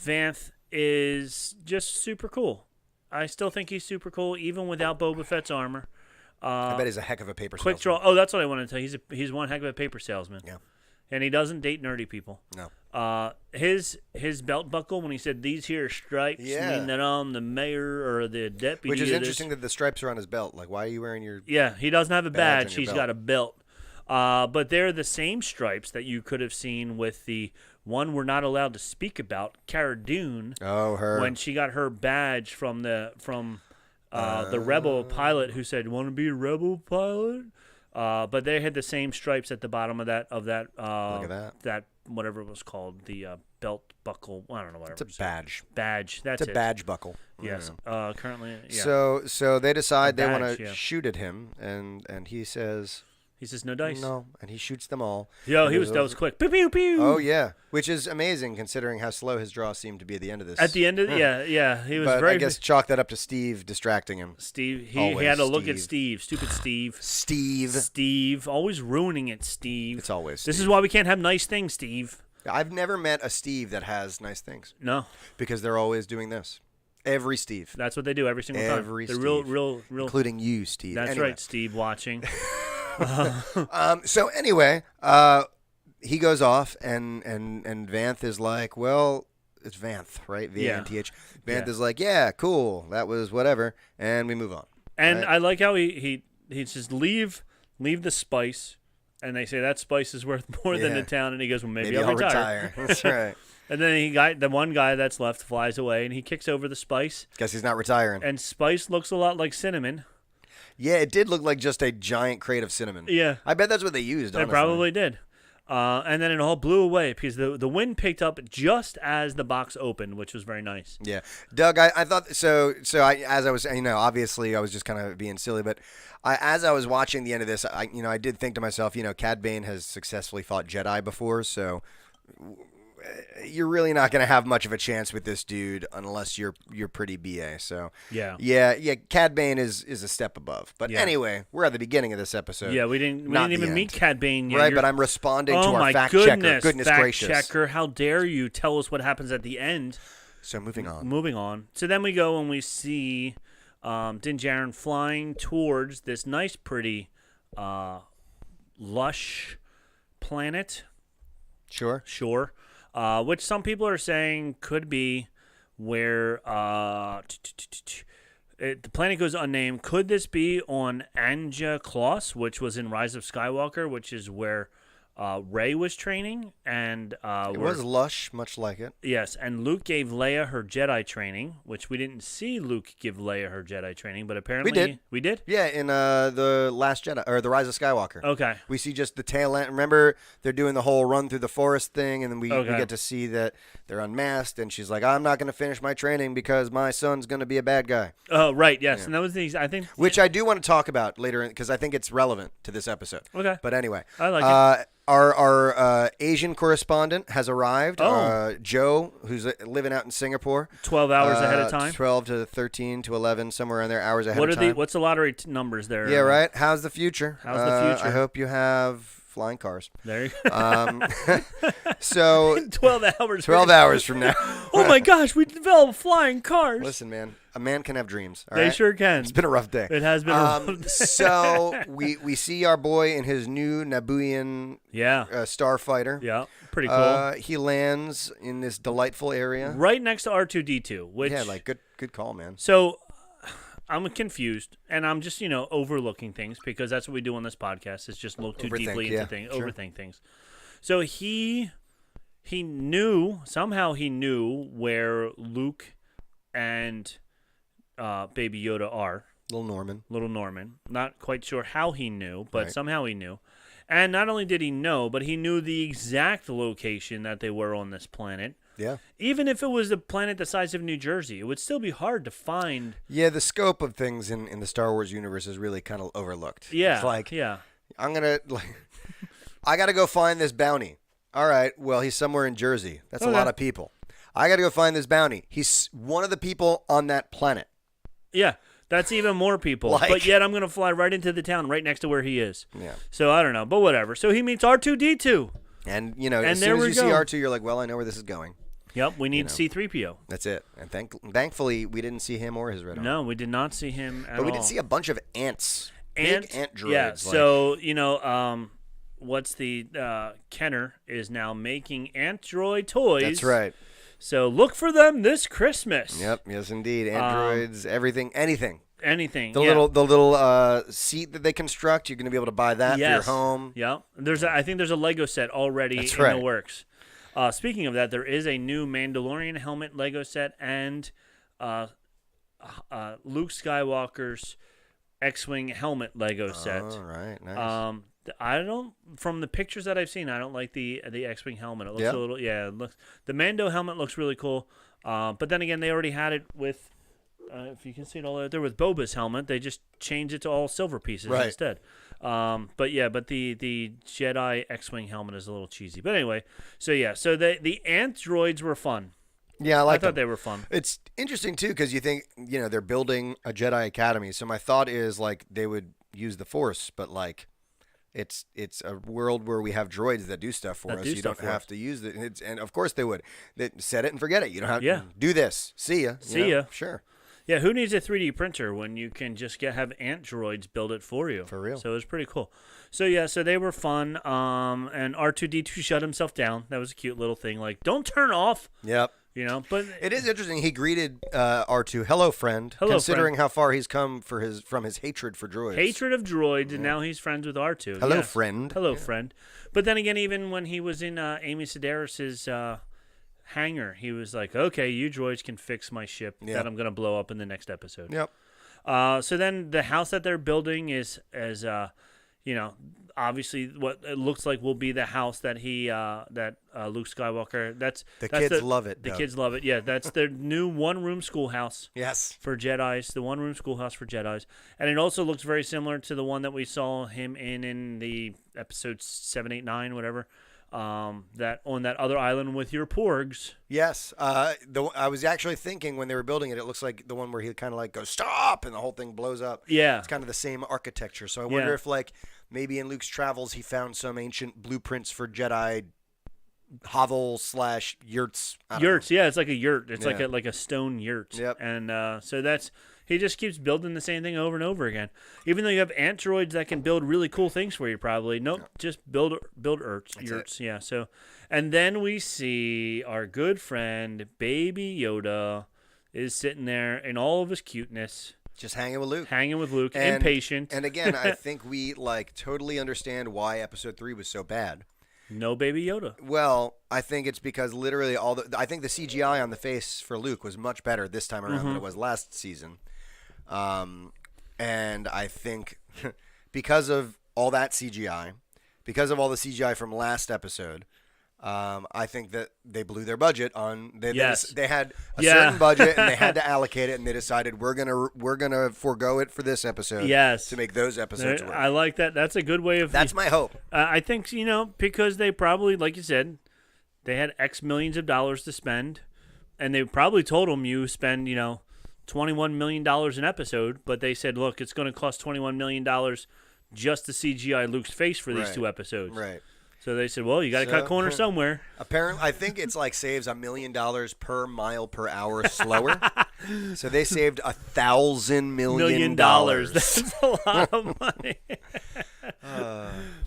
Vanth is just super cool. I still think he's super cool, even without Boba Fett's armor. I bet he's a heck of a paper Quick salesman. draw. Oh, that's what I wanted to tell you. He's one heck of a paper salesman. Yeah. And he doesn't date nerdy people. No. His belt buckle, when he said these here stripes mean that I'm the mayor or the deputy. Which is of interesting this. that the stripes are on his belt. Like, why are you wearing your... Yeah, he doesn't have a badge on badge. your He's belt. got a belt. But they're the same stripes that you could have seen with the one we're not allowed to speak about, Cara Dune. Oh, her. When she got her badge from the rebel pilot who said, "Want to be a rebel pilot?" But they had the same stripes at the bottom of that Look at that whatever it was called, the belt buckle. I don't know, whatever. It's a badge. Badge. That's It's a it. badge buckle. Yes. Yeah. Currently. Yeah. So they decide they badge, want to yeah. shoot at him, and he says He says no dice. no, and he shoots them all. Yo, And that was quick. Pew pew pew. Oh yeah, which is amazing considering how slow his draw seemed to be at the end of this. At the end of yeah, he was but very. I guess chalk that up to Steve distracting him. Steve, he Always had to look at Steve. Steve. Stupid Steve. Steve. Always ruining it, Steve. It's always This Steve. is why we can't have nice things, Steve. I've never met a Steve that has nice things No, because they're always doing this. Every Steve, that's what they do every single time. Every They're Steve. real. including you, Steve. That's Anyway. right, Steve. Watching. So anyway, he goes off, and Vanth is like, well, it's Vanth, right? V-A-N-T-H. Vanth Yeah. is like, yeah, cool, that was whatever, and we move on. And Right. I like how he says leave the spice, and they say that spice is worth more than Yeah. the town, and he goes, well, maybe Maybe I'll I'll retire. That's right. And then the one guy that's left flies away, and he kicks over the spice, Guess he's not retiring. and spice looks a lot like cinnamon. Yeah, it did look like just a giant crate of cinnamon. Yeah. I bet that's what they used, They honestly. probably did. And then it all blew away because the wind picked up just as the box opened, which was very nice. Yeah, Doug, I thought so. As I was, obviously I was just kind of being silly, but as I was watching the end of this, I did think to myself, Cad Bane has successfully fought Jedi before, so you're really not going to have much of a chance with this dude unless you're pretty BA. So yeah, Cad Bane is a step above. But anyway, we're at the beginning of this episode. Yeah, we didn't not even the meet end. Cad Bane yet. Right, but I'm responding to oh our my fact goodness, checker. Goodness fact gracious. checker! How dare you tell us what happens at the end? So moving on. So then we go and we see Din Djarin flying towards this nice, pretty, lush planet. Sure. Which some people are saying could be where the planet goes unnamed. Could this be on Anja Kloss, which was in Rise of Skywalker, which is where Rey was training, and It was lush, much like it. yes, and Luke gave Leia her Jedi training, which we didn't see Luke give Leia her Jedi training, but apparently We did. Yeah, in the Last Jedi or the Rise of Skywalker. Okay. We see just the tail end. Remember, they're doing the whole run through the forest thing, and then we get to see that they're unmasked, and she's like, "I'm not going to finish my training because my son's going to be a bad guy." Oh, right. Yes, and that was I think. Which I do want to talk about later because I think it's relevant to this episode. Okay. But anyway, I like it. Our Asian correspondent has arrived. Oh. Joe, who's living out in Singapore. 12 hours ahead of time. 12 to 13 to 11, somewhere in there, hours ahead of time. What's the lottery numbers there? Yeah, right. How's the future? How's the future? I hope you have flying cars. There you go. So 12 hours. 12 hours from now. Oh my gosh, we developed flying cars. Listen, man, a man can have dreams. All They right? sure can. It's been a rough day. It has been a rough day. So we see our boy in his new Nabooian Yeah. starfighter. Yeah. Pretty cool. He lands in this delightful area. Right next to R2D2, which Yeah, like good call, man. So I'm confused, and I'm just overlooking things because that's what we do on this podcast. Is just look too Overthink, deeply into yeah, things, sure. overthink things. So he knew where Luke and Baby Yoda are. Little Norman. Not quite sure how he knew, but Right. somehow he knew. And not only did he know, but he knew the exact location that they were on this planet. Yeah. Even if it was a planet the size of New Jersey, it would still be hard to find. Yeah, the scope of things in the Star Wars universe is really kind of overlooked. Yeah. It's like, yeah. I got to go find this bounty. All right, well, he's somewhere in Jersey. That's a Okay. lot of people. I got to go find this bounty. He's one of the people on that planet. Yeah. That's even more people. Like- but yet I'm going to fly right into the town right next to where he is. Yeah. So I don't know, but whatever. So he meets R2-D2. And, And as there soon as we you see go. R2, you're like, well, I know where this is going. Yep, we need C-3PO. That's it. And thankfully, we didn't see him or his red arm. No, we did not see him at all. But we did see a bunch of ants. Big ant droids. Yeah, like- so, what's the Kenner is now making ant droid toys. That's right. So look for them this Christmas. Yep. Yes, indeed. Androids, everything, anything. Anything. The yeah. little seat that they construct, you're going to be able to buy that Yes. for your home. Yeah. I think there's a Lego set already That's in right. the works. Speaking of that, there is a new Mandalorian helmet Lego set and Luke Skywalker's X-wing helmet Lego set. All right. Nice. I don't. From the pictures that I've seen, I don't like the X-wing helmet. It looks Yeah? a little. Yeah, it looks. The Mando helmet looks really cool. But then again, they already had it with. If you can see it all out there with Boba's helmet, they just changed it to all silver pieces Right. instead. But the Jedi X-wing helmet is a little cheesy. But anyway, so the ant droids were fun. Yeah, I I like thought them. they were fun. It's interesting too because you think they're building a Jedi Academy. So my thought is like they would use the Force, but like it's a world where we have droids that do stuff for That us. do You stuff don't for have us. to use it, and of course they would. They set it and forget it. You don't have Yeah. to do this. See ya. See ya. Sure. Yeah, who needs a 3D printer when you can just have ant droids build it for you? For real. So it was pretty cool. So so they were fun. And R2-D2 shut himself down. That was a cute little thing. Like, don't turn off. Yep. But It is interesting. He greeted R2, hello friend, Hello, considering friend. how far he's come from his hatred for droids. hatred of droids, and now he's friends with R2. Hello, Yeah. friend. Hello, friend. But then again, even when he was in Amy Sedaris's hangar, he was like, "Okay, you droids can fix my ship that I'm gonna blow up in the next episode." Yep. So then the house that they're building is obviously what it looks like will be the house that Luke Skywalker. The kids love it, The Doug. kids love it. Yeah, that's their new one-room schoolhouse. Yes. For Jedis, the one-room schoolhouse for Jedis, and it also looks very similar to the one that we saw him in the episode 7, 8, 9, whatever. That on that other island with your porgs. Yes. I was actually thinking when they were building it, it looks like the one where he kind of like goes stop and the whole thing blows up. Yeah. It's kind of the same architecture. So I wonder if like maybe in Luke's travels he found some ancient blueprints for Jedi hovel / yurts. I don't know. Yurts, yeah, it's like a yurt. It's Yeah. like a stone yurt. Yep. And so he just keeps building the same thing over and over again. Even though you have ant droids that can build really cool things for you, probably. Nope, just build yurts. Yeah. So, and then we see our good friend Baby Yoda is sitting there in all of his cuteness, Just hanging with Luke. hanging with Luke, And- impatient. And again, I think we like totally understand why episode 3 was so bad. No Baby Yoda. Well, I think it's because literally I think the CGI on the face for Luke was much better this time around than it was last season. And I think because of all that CGI, because of all the CGI from last episode, I think that they blew their budget on. Yes. They had a Yeah. certain budget and they had to allocate it, and they decided we're gonna forego it for this episode. Yes. To make those episodes work. I like that. That's a good way of. That's my hope. I think because they probably, like you said, they had X millions of dollars to spend, and they probably told them you spend $21 million an episode, but they said, look, it's going to cost $21 million just to CGI Luke's face for these Right. 2 episodes. Right. So they said, well, you got to cut corners somewhere. Apparently, I think it's like saves $1 million per mile per hour slower. So they saved $1,000 million. That's a lot of money.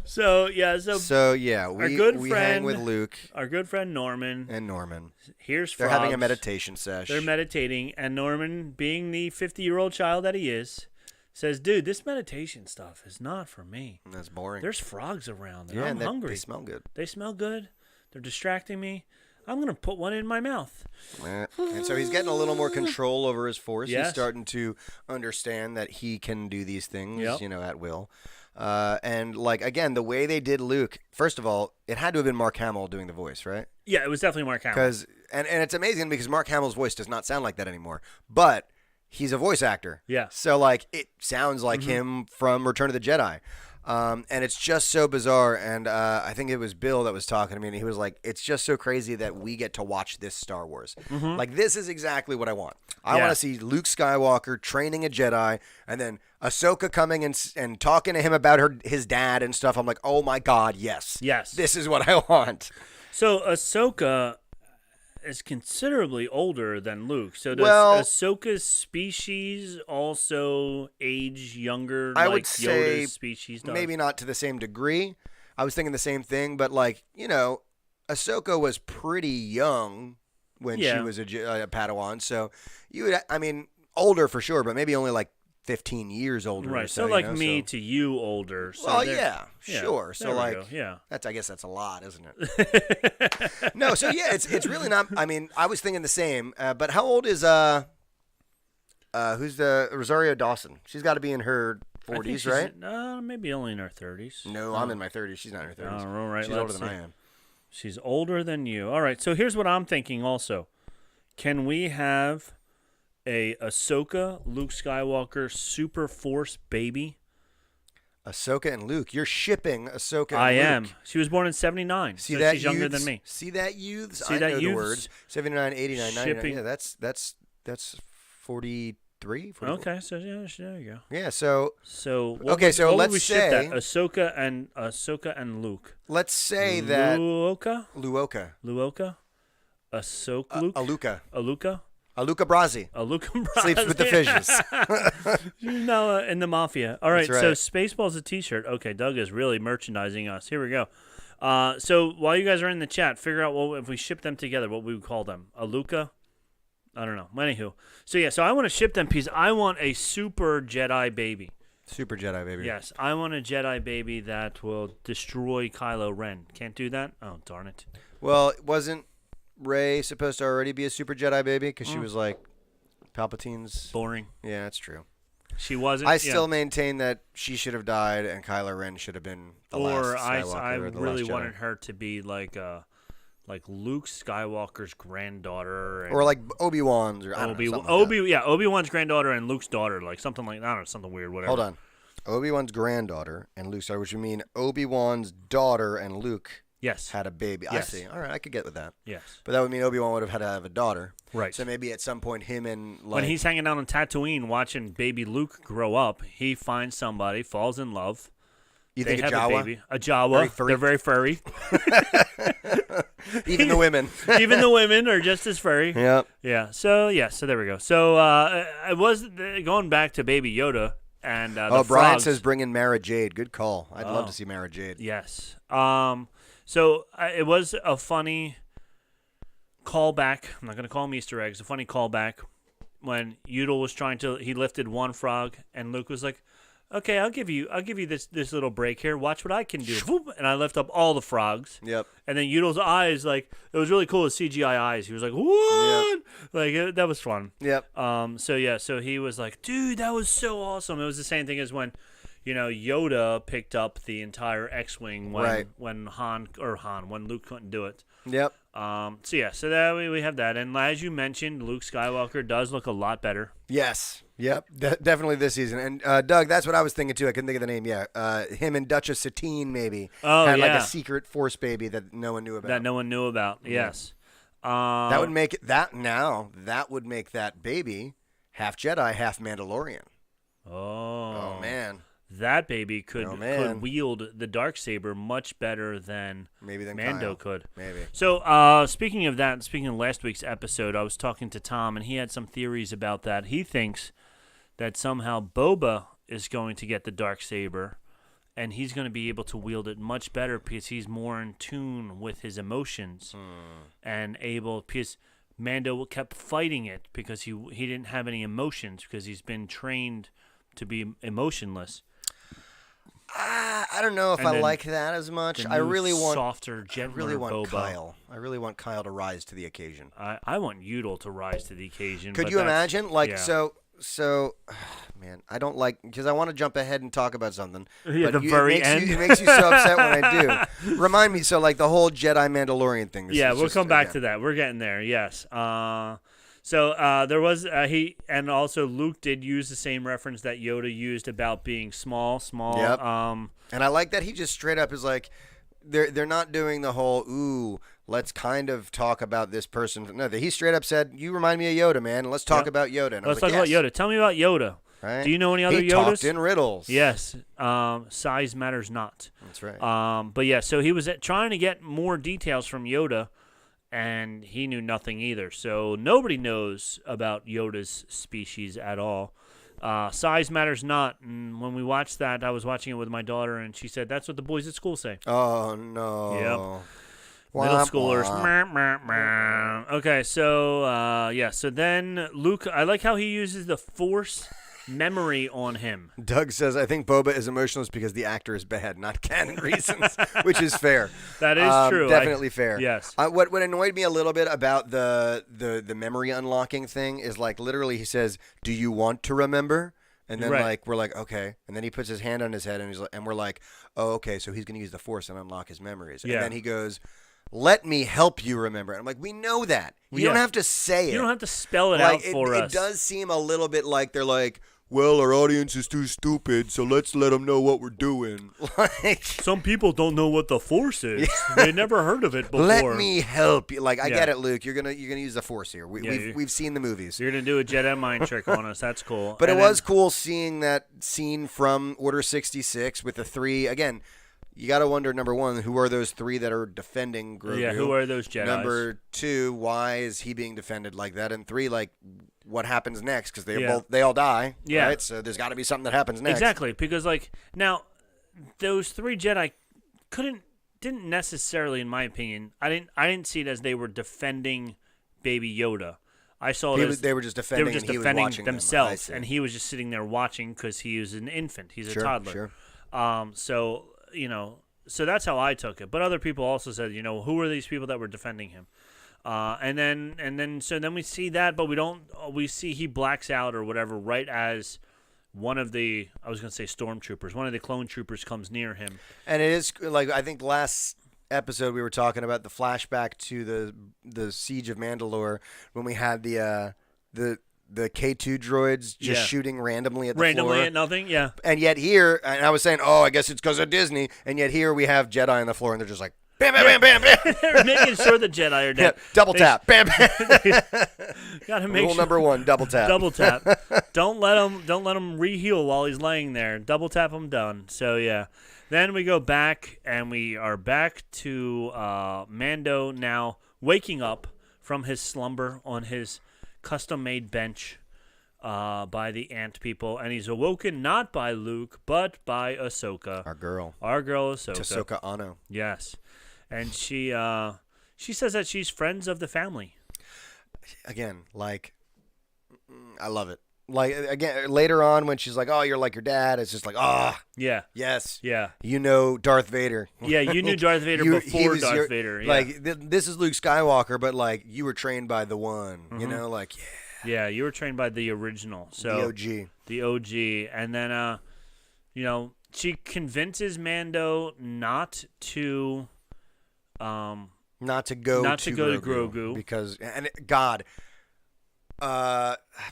So we good hang friend- with Luke our good friend Norman. and Norman. Here's They're having a frogs. meditation sesh. They're meditating, and Norman, being the 50-year-old child that he is, says, dude, this meditation stuff is not for me. That's boring. There's frogs around, and yeah, I'm and hungry. They smell good. They smell good. They're distracting me. I'm going to put one in my mouth. And so he's getting a little more control over his force. Yes. He's starting to understand that he can do these things, Yep. at will. And like again, the way they did Luke. First of all, it had to have been Mark Hamill doing the voice, right? Yeah, it was definitely Mark Hamill. Because and it's amazing because Mark Hamill's voice does not sound like that anymore. But he's a voice actor. Yeah. So like it sounds like him from Return of the Jedi. And it's just so bizarre. And I think it was Bill that was talking to me, and he was like, "It's just so crazy that we get to watch this Star Wars. Like this is exactly what I want. I want to see Luke Skywalker training a Jedi, and then Ahsoka coming and talking to him about his dad and stuff. I'm like, oh my god, yes, this is what I want. So Ahsoka is considerably older than Luke. So does Ahsoka's species also age younger I like would say Yoda's species does? maybe not to the same degree. I was thinking the same thing, but like Ahsoka was pretty young when she was a Padawan. So older for sure, but maybe only like 15 years older. Right. Or So like me to you older. So well, yeah, sure. So like, yeah. I guess that's a lot, isn't it? No. So yeah, it's really not. I mean, I was thinking the same. But how old is who's the Rosario Dawson? She's got to be in her 40s, right? Maybe only in her 30s. No, I'm in my 30s. She's not in her 30s. All right. She's older than I am. She's older than you. All right. So here's what I'm thinking. Also, can we have a Ahsoka, Luke Skywalker, Super Force baby? Ahsoka and Luke. You're shipping Ahsoka and Luke. I am. She was born in 79. See so that she's younger than me. See that youths? See I that know the youths? words. 79, 89, 99. Shipping. Yeah, that's 43, 44. Okay, so yeah, there you go. Yeah, so what let's would we ship say that? Ahsoka and Luke. let's say that Luoka, Aluka Aluka Brasi Brasi. sleeps with the fishes. No, in the mafia. All right, That's so right. Spaceball's a T-shirt. Okay, Doug is really merchandising us. Here we go. So while you guys are in the chat, figure out if we ship them together, what we would call them. Aluka? I don't know. Anywho. So yeah, so I want to ship them because I want a super Jedi baby. Super Jedi baby. Yes, I want a Jedi baby that will destroy Kylo Ren. Can't do that? Oh, darn it. Well, wasn't Rey supposed to already be a Super Jedi baby because she was like Palpatine's? Boring. Yeah, that's true. She wasn't. I still maintain that she should have died and Kylo Ren should have been the last Skywalker. I or the really last Jedi. wanted her to be like Luke Skywalker's granddaughter, Or like Obi-Wan's or I don't know, something like that. Obi-Wan's granddaughter and Luke's daughter, like something like I don't know, something weird, whatever. Hold on. Obi-Wan's granddaughter and Luke's daughter, which would mean Obi-Wan's daughter and Luke Yes. had a baby. Yes. I see. All right, I could get with that. Yes. But that would mean Obi-Wan would have had to have a daughter. Right. So maybe at some point him and like When he's hanging out on Tatooine watching baby Luke grow up, he finds somebody, falls in love. you They think a have Jawa? a baby. A Jawa. Very They're very furry. Even the women. Even the women are just as furry. Yep. Yeah. So there we go. So I was going back to Baby Yoda and the Brian frogs. says bring in Mara Jade. Good call. I'd love to see Mara Jade. Yes. So it was a funny callback. I'm not going to call them Easter eggs. A funny callback when Yootle was he lifted one frog and Luke was like, "Okay, I'll give you this little break here. Watch what I can do." Whoop, and I lift up all the frogs. Yep. And then Yootle's eyes, like, it was really cool with CGI eyes. He was like, "What?" Like that was fun. Yep. So he was like, "Dude, that was so awesome." It was the same thing as when Yoda picked up the entire X-wing when when Luke couldn't do it. Yep. So that we have that, and as you mentioned, Luke Skywalker does look a lot better. Yes. Yep. Definitely this season. And Doug, that's what I was thinking too. I couldn't think of the name. Yeah. Him and Duchess Satine maybe had like a secret Force baby that no one knew about. Yes. That would make it that would make that baby half Jedi, half Mandalorian. Oh man. That baby could wield the Darksaber much better than Mando Kyle. could. Maybe. So, speaking of that, speaking of last week's episode, I was talking to Tom, and he had some theories about that. He thinks that somehow Boba is going to get the Darksaber, and he's going to be able to wield it much better because he's more in tune with his emotions and because Mando kept fighting it because he didn't have any emotions because he's been trained to be emotionless. I don't know if And I then like that as much. The I new really want softer, gentler I really want Boba. Kyle. I really want Kyle to rise to the occasion. I want Yootle to rise to the occasion. Could but you that's- imagine? Like yeah. so, man, I don't like because I want to jump ahead and talk about something. Yeah, but the very it makes end. it makes you so upset when I do. Remind me. So, like the whole Jedi Mandalorian thing. This Yeah, is we'll just, come back again, to that. We're getting there. Yes. So there was he and also Luke did use the same reference that Yoda used about being small. Yep. And I like that he just straight up is like, they're not doing the whole let's kind of talk about this person. No, he straight up said, "You remind me of Yoda, man. Let's talk about Yoda." And I Let's was talk like, about Yoda. Tell me about Yoda. Right? Do you know any other he Yodas? talked in riddles. Yes. Size matters not. That's right. But yeah, so he was trying to get more details from Yoda, and he knew nothing either. So nobody knows about Yoda's species at all. Size matters not. And when we watched that, I was watching it with my daughter, and she said, "That's what the boys at school say." Oh no. Yep. Wah, Middle schoolers. wah. Meh, meh, meh. Okay, so yeah, so then Luke, I like how he uses the Force memory on him. Doug says, "I think Boba is emotionless because the actor is bad, not canon reasons," which is fair. That is true. Definitely fair. Yes. What annoyed me a little bit about the memory unlocking thing is like literally he says, "Do you want to remember?" And then Right. like we're like, okay, and then he puts his hand on his head and we're like, oh, okay, so he's gonna use the Force and unlock his memories. Yeah. And then he goes, "Let me help you remember." And I'm like, we know that. You don't Yeah. have to say it. You don't have to spell it like, out for it us. It does seem a little bit like they're like, well, our audience is too stupid, so let's let them know what we're doing. Like, Some people don't know what the Force is. They never heard of it before. let me help you. Like, I Yeah. get it, Luke. You're gonna use the Force here. We've seen the movies. You're gonna do a Jedi mind trick on us. That's cool. But And it then- was cool seeing that scene from Order 66 with the three. Again, you got to wonder, number one, who are those three that are defending Grogu? Yeah, who are those Jedis? Number two, why is he being defended like that? And three, like, what happens next? Because Yeah. they all die. Yeah. Right? So there's got to be something that happens next. Exactly, because like now, those three Jedi didn't necessarily, in my opinion, I didn't see it as they were defending Baby Yoda. I saw it as They were just defending. they were just and he was defending watching them. I themselves, see. and he was just sitting there watching because he was an infant. He's a Sure, toddler. sure. So so that's how I took it. But other people also said, who are these people that were defending him? And then we see that, but we see he blacks out or whatever right as one of the, I was going to say stormtroopers, one of the clone troopers comes near him. And it is like I think last episode we were talking about the flashback to the Siege of Mandalore when we had the K2 droids just shooting randomly at the Randomly floor. at nothing, yeah. And yet here, and I was saying, oh, I guess it's because of Disney. And yet here we have Jedi on the floor, and they're just like, bam, bam, bam, bam, bam. They're making sure the Jedi are Yeah, dead. double tap, bam, bam. Gotta make Rule sure. number one, double tap. Double tap. Don't let him re-heal while he's laying there. Double tap him, done. So yeah. Then we go back, and we are back to Mando now waking up from his slumber on his custom-made bench by the ant people, and he's awoken not by Luke but by Ahsoka. Our girl, Ahsoka. Ahsoka Anno. Yes, and she says that she's friends of the family. Again, like, I love it. Like, again, later on when she's like, oh, you're like your dad, it's just like, Yeah. yes. Yeah. You know Darth Vader. Yeah, you knew Darth Vader He before was Darth Vader. Yeah. Like, this is Luke Skywalker, but, like, you were trained by the one, you know? Like, Yeah, you were trained by the original. So the OG. The OG. And then, she convinces Mando not to Not to go to Grogu. Because, and God,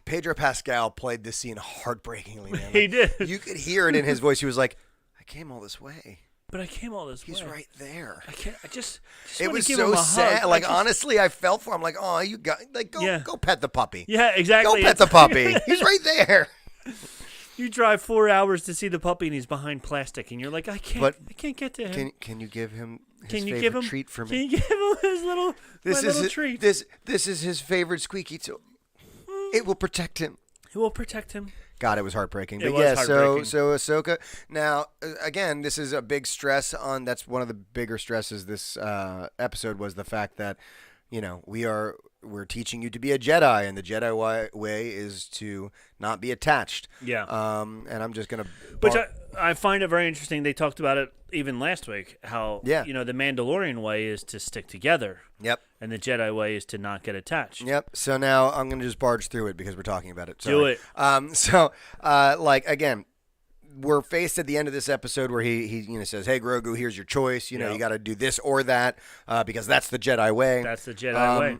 Pedro Pascal played this scene heartbreakingly, man. He did. You could hear it in his voice. He was like, I came all this way. But I came all this He's way. right there. I can't. I just It wanna was give so him a sad. hug. Like, honestly, I felt for him. Like, oh, you got, like, go pet the puppy. Yeah, exactly. Go pet the puppy. He's right there. You drive 4 hours to see the puppy, and he's behind plastic, and you're like, I can't get to him. Can you give him his Can you favorite give him treat for me? Can you give him his little treat? This is his favorite squeaky toy. It will protect him. It will protect him. God, it was heartbreaking. It But was yeah, heartbreaking. so Ahsoka. Now, again, this is a big stress on. That's one of the bigger stresses this episode was the fact that, we're teaching you to be a Jedi, and the Jedi way is to not be attached. Yeah. And I'm just gonna. Which I find it very interesting. They talked about it even last week. How Yeah. the Mandalorian way is to stick together. Yep. And the Jedi way is to not get attached. Yep. So now I'm going to just barge through it because we're talking about it. Do Sorry. it. Again, we're faced at the end of this episode where he says, "Hey Grogu, here's your choice. You Yep. got to do this or that because that's the Jedi way." That's the Jedi way.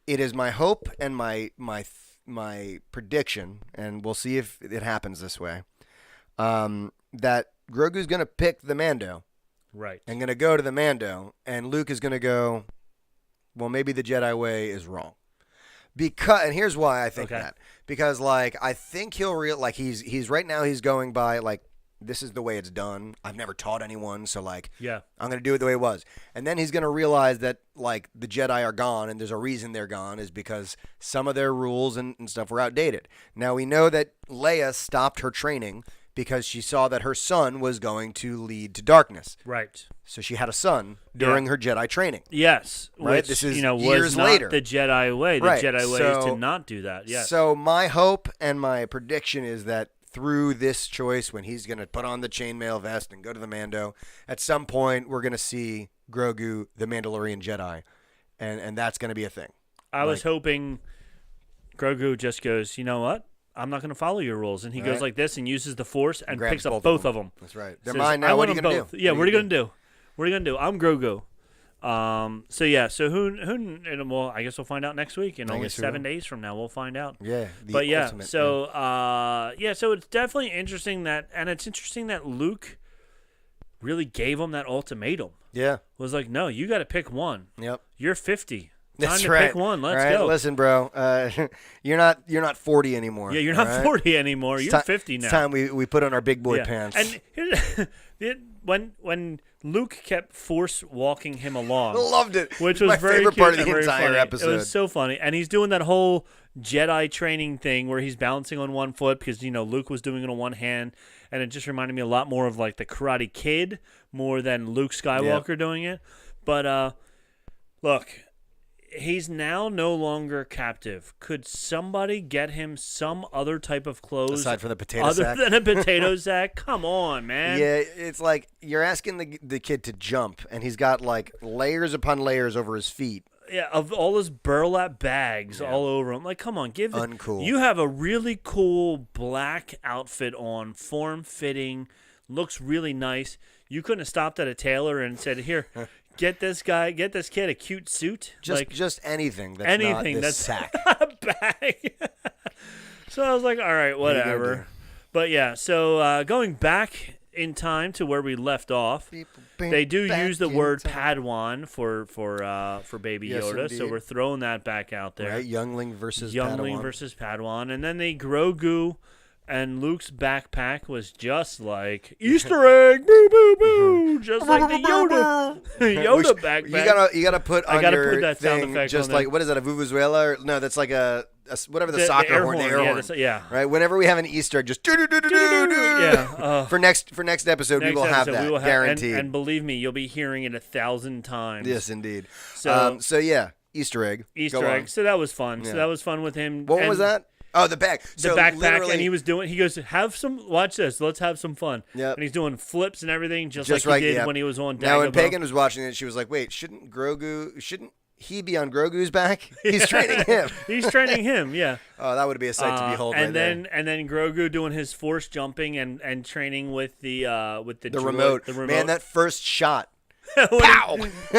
It is my hope and my prediction, and we'll see if it happens this way. That Grogu's going to pick the Mando. Right. And going to go to the Mando, and Luke is going to go, well, maybe the Jedi way is wrong. And here's why I think that. Because, I think he'll he's right now he's going by, this is the way it's done. I've never taught anyone, so, yeah. I'm going to do it the way it was. And then he's going to realize that, the Jedi are gone, and there's a reason they're gone, is because some of their rules and stuff were outdated. Now, we know that Leia stopped her training because she saw that her son was going to lead to darkness. Right. So she had a son during her Jedi training. Yes. Right? Which, This is was years not later. the Jedi way. The Right. Jedi way is to not do that. Yes. So my hope and my prediction is that through this choice, when he's going to put on the chainmail vest and go to the Mando, at some point we're going to see Grogu, the Mandalorian Jedi, and that's going to be a thing. I was hoping Grogu just goes, you know what? I'm not going to follow your rules. And he goes like this and uses the Force and grabs picks up both of them. That's right. They're Says, mine I now. What want are you them going to both. do? Yeah, what are you going to do? What are you going to do? I'm Grogu. So who well, I guess we'll find out next week. In only 7 days from now, we'll find out. Yeah. Ultimate, so it's definitely interesting that Luke really gave him that ultimatum. Yeah. Was like, no, you got to pick one. Yep. You're 50. Time That's to right. pick one. Let's all right, go. Listen, bro. You're not 40 anymore. Yeah, you're not 40 anymore. You're 50 now. It's time we put on our big boy pants. And when Luke kept force walking him along, Loved it. which It's was my very favorite cute part of and the very entire funny. episode. It was so funny, and he's doing that whole Jedi training thing where he's balancing on one foot because Luke was doing it on one hand, and it just reminded me a lot more of like the Karate Kid more than Luke Skywalker doing it. But look. He's now no longer captive. Could somebody get him some other type of clothes aside from the potato sack? other than a potato sack? Come on, man. Yeah, it's like you're asking the kid to jump, and he's got layers upon layers over his feet. Yeah, of all those burlap bags all over him. Like, come on, Uncool. You have a really cool black outfit on, form-fitting, looks really nice. You couldn't have stopped at a tailor and said, "Here, get this kid a cute suit." Just anything that's not this sack. a bag. So I was like, all right, whatever. But yeah, so going back in time to where we left off, they do use the word Padawan for Baby Yes, Yoda, indeed. so we're throwing that back out there. Right, youngling versus Padawan, and then Grogu. And Luke's backpack was just like Easter egg, boo boo boo, just like the Yoda backpack. You gotta put on gotta your put that thing sound effect just on like there. what is that, a vuvuzela? Or, no, that's like a whatever the soccer air horn, the horn, air yeah, horn. yeah. Right. Whenever we have an Easter egg, just Yeah. For next episode, we will have that guaranteed. And believe me, you'll be hearing it 1,000 times. Yes, indeed. So yeah, Easter egg. Easter Go egg. on. So that was fun. Yeah. So that was fun with him. What was that? Oh, the bag. The backpack, and he goes, watch this, let's have some fun. Yep. And he's doing flips and everything, just like he did when he was on Dagobah. Now, when Pagan was watching it, she was like, wait, shouldn't he be on Grogu's back? He's training him. He's training him, yeah. Oh, that would be a sight to behold and there. And then Grogu doing his force jumping and training with the droid, remote. The remote. Man, that first shot. When Pow!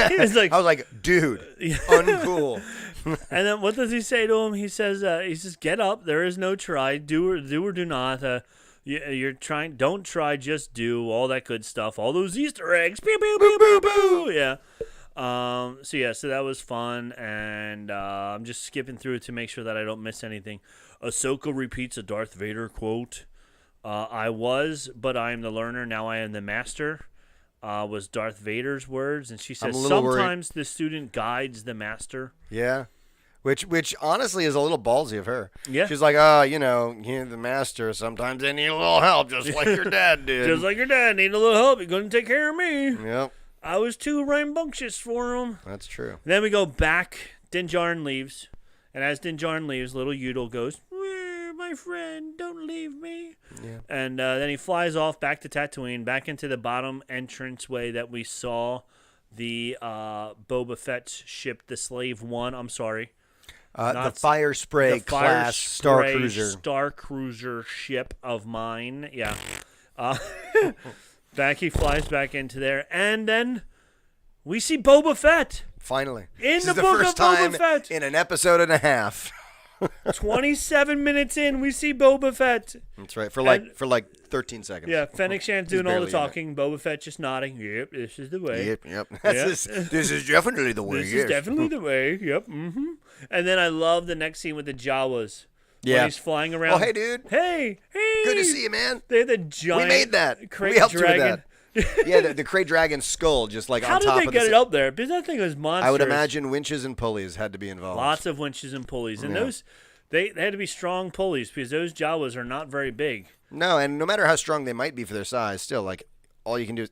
He was like, I was like, dude, uncool. And then what does he say to him? He says, get up. There is no try. Do or do not. You're trying. Don't try. Just do. All that good stuff. All those Easter eggs. Pew, pew, pew, pew, pew. Yeah. So that was fun, and I'm just skipping through it to make sure that I don't miss anything. Ahsoka repeats a Darth Vader quote. I was, but I am the learner. Now I am the master. Was Darth Vader's words, and she says sometimes the student guides the master. Yeah. Which honestly is a little ballsy of her. Yeah. She's like, you're the master. Sometimes they need a little help, just like your dad did. Just like your dad need a little help. You're going to take care of me. Yep. I was too rambunctious for him. That's true. Then we go back. Din Djarin leaves. And as Din Djarin leaves, little Yootle goes, my my friend. Don't leave me. Yeah. And then he flies off back to Tatooine, back into the bottom entranceway that we saw the Boba Fett's ship, the Slave One. I'm sorry. The Fire Spray class Star Cruiser. Star Cruiser ship of mine. Yeah. He flies back into there, and then we see Boba Fett. Finally. In this the is the Book first of Boba time Fett. in an episode and a half. 27 minutes in, we see Boba Fett. That's right. For like 13 seconds. Yeah, Fennec Shan's doing all the barely in it. talking. Boba Fett just nodding. Yep, this is the way. Yep. Yep. This is definitely the way. This yes. is definitely the way. Yep. Mm-hmm. And then I love the next scene with the Jawas. Yeah. When he's flying around. Oh, hey, dude. Hey. Good to see you, man. They're the giant. We made that. Crate We helped dragon. you with that. Yeah, the Krayt Dragon skull just like How on top did they of get the it up there? Because that thing was monstrous. I would imagine winches and pulleys had to be involved. Lots of winches and pulleys. And Yeah. those, they had to be strong pulleys because those Jawas are not very big. No, and no matter how strong they might be for their size, still, like, all you can do is,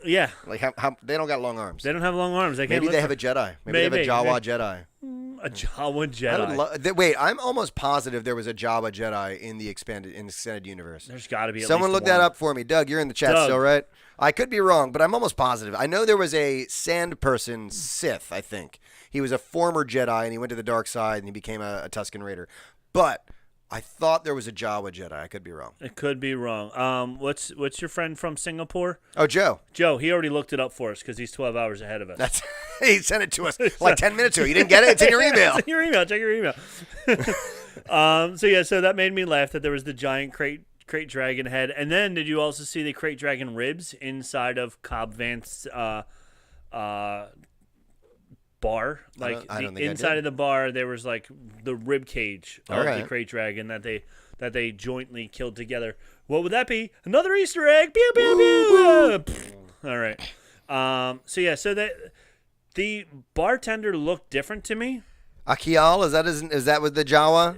Yeah. like, how they don't got long arms. They don't have long arms. They can't Maybe lift they have a Jedi. Maybe they have a Maybe. Jawa Jedi. a Jawa Jedi. I would wait, I'm almost positive there was a Jawa Jedi in the extended universe. There's got to be. Someone at least look that one. up for me. Doug, you're in the chat Doug. still, right? I could be wrong, but I'm almost positive. I know there was a sand person Sith, I think. He was a former Jedi, and he went to the dark side, and he became a Tusken Raider. But I thought there was a Jawa Jedi. I could be wrong. It could be wrong. What's your friend from Singapore? Oh, Joe. Joe. He already looked it up for us because he's 12 hours ahead of us. That's he sent it to us like 10 minutes ago. You didn't get it? It's in your email. It's in your email. Check your email. So that made me laugh that there was the giant crate dragon head. And then did you also see the crate dragon ribs inside of Cobb Vanth's bar? Like I don't the think I inside did. of the bar, there was like the rib cage of All the right. crate dragon that they jointly killed together. What would that be? Another Easter egg. Pew pew pew. All right. So the bartender looked different to me. Akial, is that with the Jawa?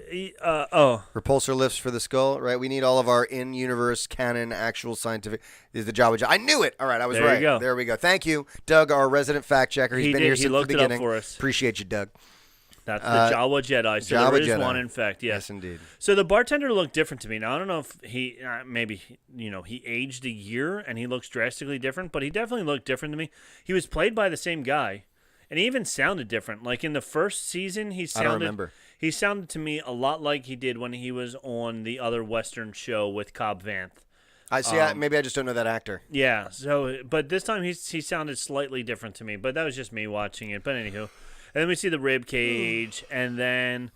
Repulsor lifts for the skull, right? We need all of our in-universe canon, actual scientific. Is the Jawa? I knew it. All right, I was There you right. go. There we go. Thank you, Doug, our resident fact checker. He's He been did. here He since looked the it up beginning. for us. Appreciate you, Doug. That's the Jawa Jedi. So Jawa there is Jedi. one, in fact. Yes, indeed. So the bartender looked different to me. Now I don't know if he maybe he aged a year and he looks drastically different, but he definitely looked different to me. He was played by the same guy, and he even sounded different. Like in the first season, he sounded. I don't remember. He sounded to me a lot like he did when he was on the other Western show with Cobb Vanth. I see. Maybe I just don't know that actor. Yeah. So, but this time he sounded slightly different to me. But that was just me watching it. But anywho, and then we see the rib cage, and then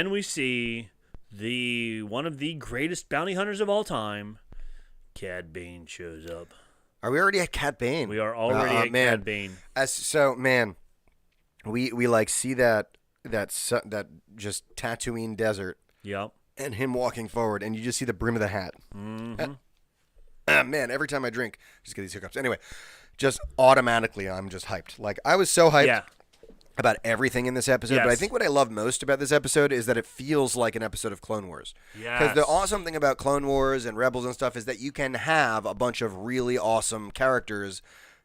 we see one of the greatest bounty hunters of all time, Cad Bane shows up. Are we already at Cat Bane? We are already at man. Cad Bane. We like see that just Tatooine desert. Yep. And him walking forward, and you just see the brim of the hat. Mm-hmm. Man, every time I drink, just get these hiccups. Anyway, just automatically, I'm just hyped. Like, I was so hyped about everything in this episode, but I Yes. think what I love most about this episode is that it feels like an episode of Clone Wars. Because the awesome thing about Clone Wars and Rebels and stuff is that you can have a bunch of really awesome characters,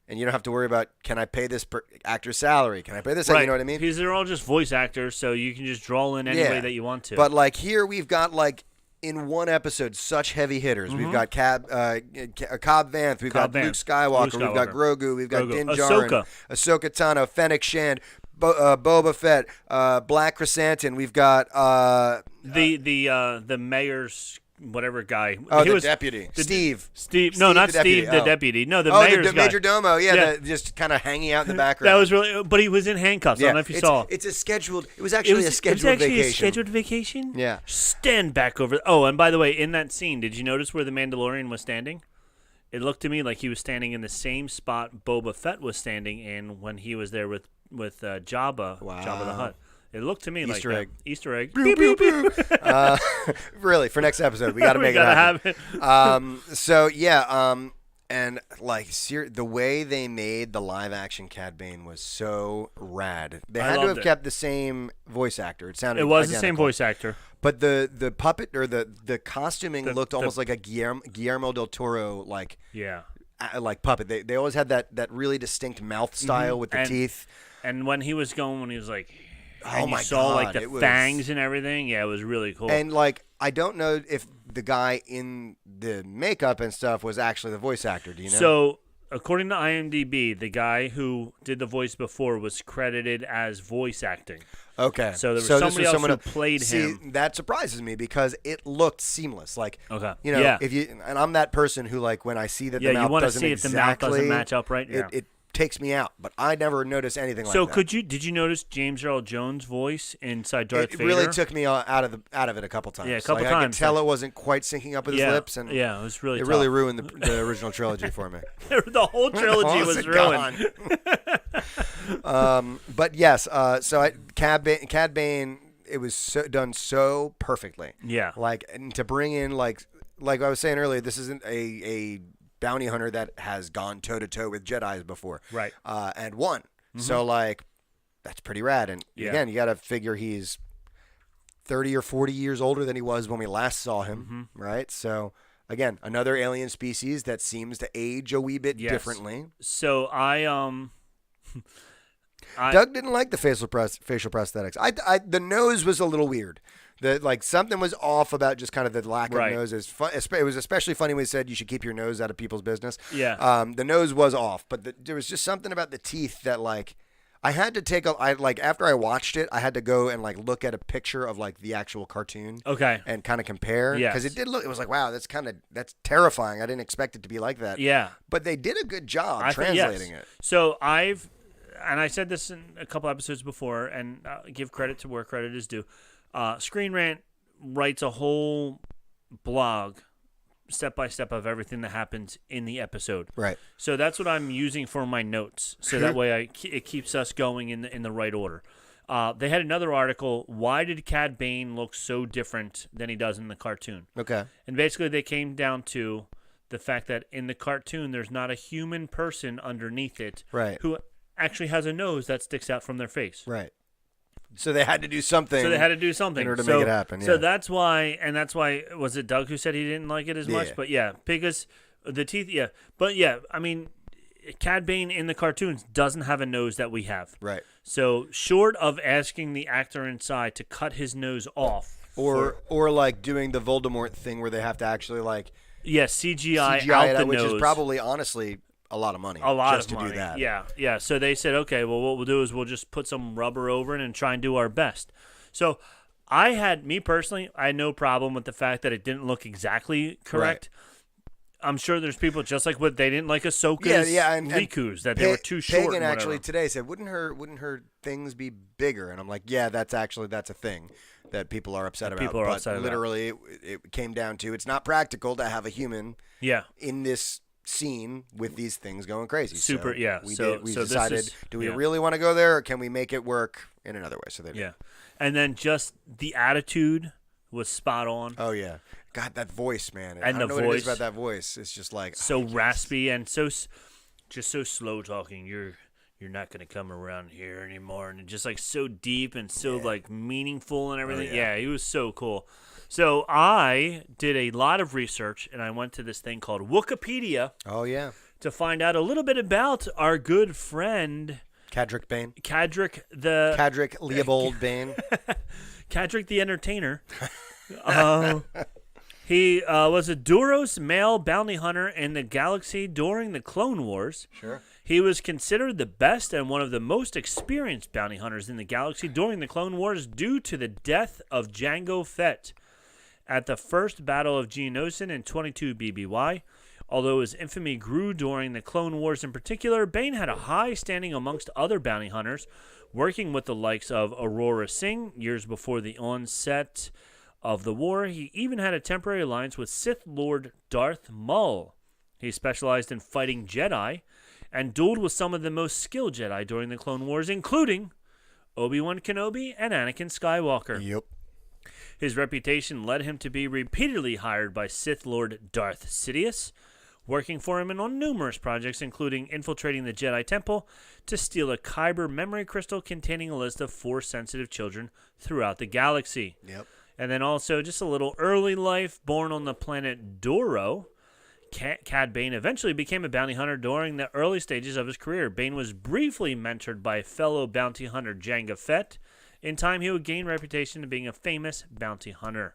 and you don't have to worry about, can I pay this actor's salary? Can I pay this? Right. You know what I mean? Because they're all just voice actors, so you can just draw in any way that you want to. But like here, we've got like in one episode such heavy hitters. Mm-hmm. We've got Cobb Vanth. We've got Luke Skywalker. We've got Grogu. We've got Din Djarin, Ahsoka Tano, Fennec Shand, Boba Fett, Black Chrysanthemum. We've got the mayor's whatever guy. Oh, He the was- deputy, Steve. Steve. No, not the deputy. Steve, the Oh. deputy. No, the Oh, mayor's the guy. major domo. Yeah, Yeah. just kind of hanging out in the background. That was really, but he was in handcuffs. I don't know if you saw. It's a scheduled. It was actually a scheduled it was actually vacation. a scheduled vacation. Yeah. Stand back over. Oh, and by the way, in that scene, did you notice where the Mandalorian was standing? It looked to me like he was standing in the same spot Boba Fett was standing in when he was there with Jabba, Jabba the Hutt. It looked to me Easter like egg. that. Easter egg. Pew, pew, pew. Really, for next episode, we got to make it happen. Have it. So yeah, and like the way they made the live action Cad Bane was so rad. They I had to loved have it. kept the same voice actor. It sounded It was the same identical. voice actor. But the puppet or the costuming looked almost like a Guillermo del Toro like puppet. They always had that really distinct mouth style with the And- teeth. And when he was like, and you my saw like God, the it was- fangs and everything. Yeah, it was really cool. And like, I don't know if the guy in the makeup and stuff was actually the voice actor. Do you know? So, according to IMDb, the guy who did the voice before was credited as voice acting. Okay. So there was this somebody else who played See, him. that surprises me because it looked seamless. Like, Okay. you know, Yeah. if you and I'm that person who like when I see that Yeah, the you mouth wanna doesn't see if the mouth exactly, doesn't match up right. Yeah. it takes me out. But I never noticed anything So like that. did you notice James Earl Jones' voice inside Darth It Vader? really took me out of it a couple times. Yeah, a couple like, I could times, tell like- it wasn't quite syncing up with his yeah, lips, and yeah, it was really it tough. really ruined the original trilogy for me. The whole trilogy Oh, was is it ruined. gone? But yes, so Cad Bane, it was done so perfectly. Yeah. Like, and to bring in like I was saying earlier, this isn't a bounty hunter that has gone toe to toe with Jedis before, Right. And won. So like, that's pretty rad. And Yeah. again, you got to figure he's 30 or 40 years older than he was when we last saw him, right? So again, another alien species that seems to age a wee bit Yes. differently. So I Doug didn't like the facial prosthetics. The nose was a little weird. Like something was off about just kind of the lack Right. of noses. It was especially funny when he said you should keep your nose out of people's business. Yeah. The nose was off, but there was just something about the teeth that like I had to take after I watched it, I had to go and like look at a picture of like the actual cartoon. Okay. And kind of compare. Yes. Because it was like, wow, that's terrifying. I didn't expect it to be like that. Yeah. But they did a good job I think- yes. translating it. So I said this in a couple episodes before, and give credit to where credit is due. Screen Rant writes a whole blog, step by step, of everything that happens in the episode. Right. So that's what I'm using for my notes. So that way it keeps us going in the right order. They had another article. Why did Cad Bane look so different than he does in the cartoon? Okay. And basically, they came down to the fact that in the cartoon, there's not a human person underneath it, Right. who actually has a nose that sticks out from their face. Right. So they had to do something. So they had to do something in order to make it happen. Yeah. So that's why, was it Doug who said he didn't like it as much? Yeah. But yeah, because the teeth, yeah. But yeah, I mean, Cad Bane in the cartoons doesn't have a nose that we have. Right. So short of asking the actor inside to cut his nose off, Or like doing the Voldemort thing where they have to actually like CGI CGI out it the out, which nose. is probably honestly a lot of money. A lot just of money. to do that. Yeah. So they said, okay, well, what we'll do is we'll just put some rubber over it and try and do our best. So me personally, I had no problem with the fact that it didn't look exactly correct. Right. I'm sure there's people just like what they didn't like Ahsoka's and Riku's, that they were too short. Pagan and actually whatever. today said, wouldn't her things be bigger? And I'm like, yeah, that's a thing that people are upset about. People are but upset about. literally, it came down to it's not practical to have a human in this scene with these things going crazy. Super, so yeah. We So decided, do we really want to go there, or can we make it work in another way? So they did. Yeah. And then just the attitude was spot on. Oh yeah, God, that voice, man. And I don't the know what it is voice. about that voice. It's just like So raspy and so slow talking. You're not gonna come around here anymore, and just like so deep and so like meaningful and everything. Yeah, he was so cool. So I did a lot of research, and I went to this thing called Wikipedia. Oh yeah, to find out a little bit about our good friend Cadric Bane, Cadric Leopold Bane, Cadric the Entertainer. He was a Duros male bounty hunter in the galaxy during the Clone Wars. Sure. He was considered the best and one of the most experienced bounty hunters in the galaxy during the Clone Wars due to the death of Jango Fett at the first Battle of Geonosis in 22 BBY. Although his infamy grew during the Clone Wars in particular, Bane had a high standing amongst other bounty hunters, working with the likes of Aurora Singh years before the onset of the war. He even had a temporary alliance with Sith Lord Darth Maul. He specialized in fighting Jedi and dueled with some of the most skilled Jedi during the Clone Wars, including Obi-Wan Kenobi and Anakin Skywalker. Yep. His reputation led him to be repeatedly hired by Sith Lord Darth Sidious, working for him on numerous projects, including infiltrating the Jedi Temple to steal a Kyber memory crystal containing a list of Force-sensitive children throughout the galaxy. Yep. And then also just a little early life, born on the planet Doro. Cad Bane eventually became a bounty hunter during the early stages of his career. Bane was briefly mentored by fellow bounty hunter Jango Fett In time, he would gain reputation of being a famous bounty hunter.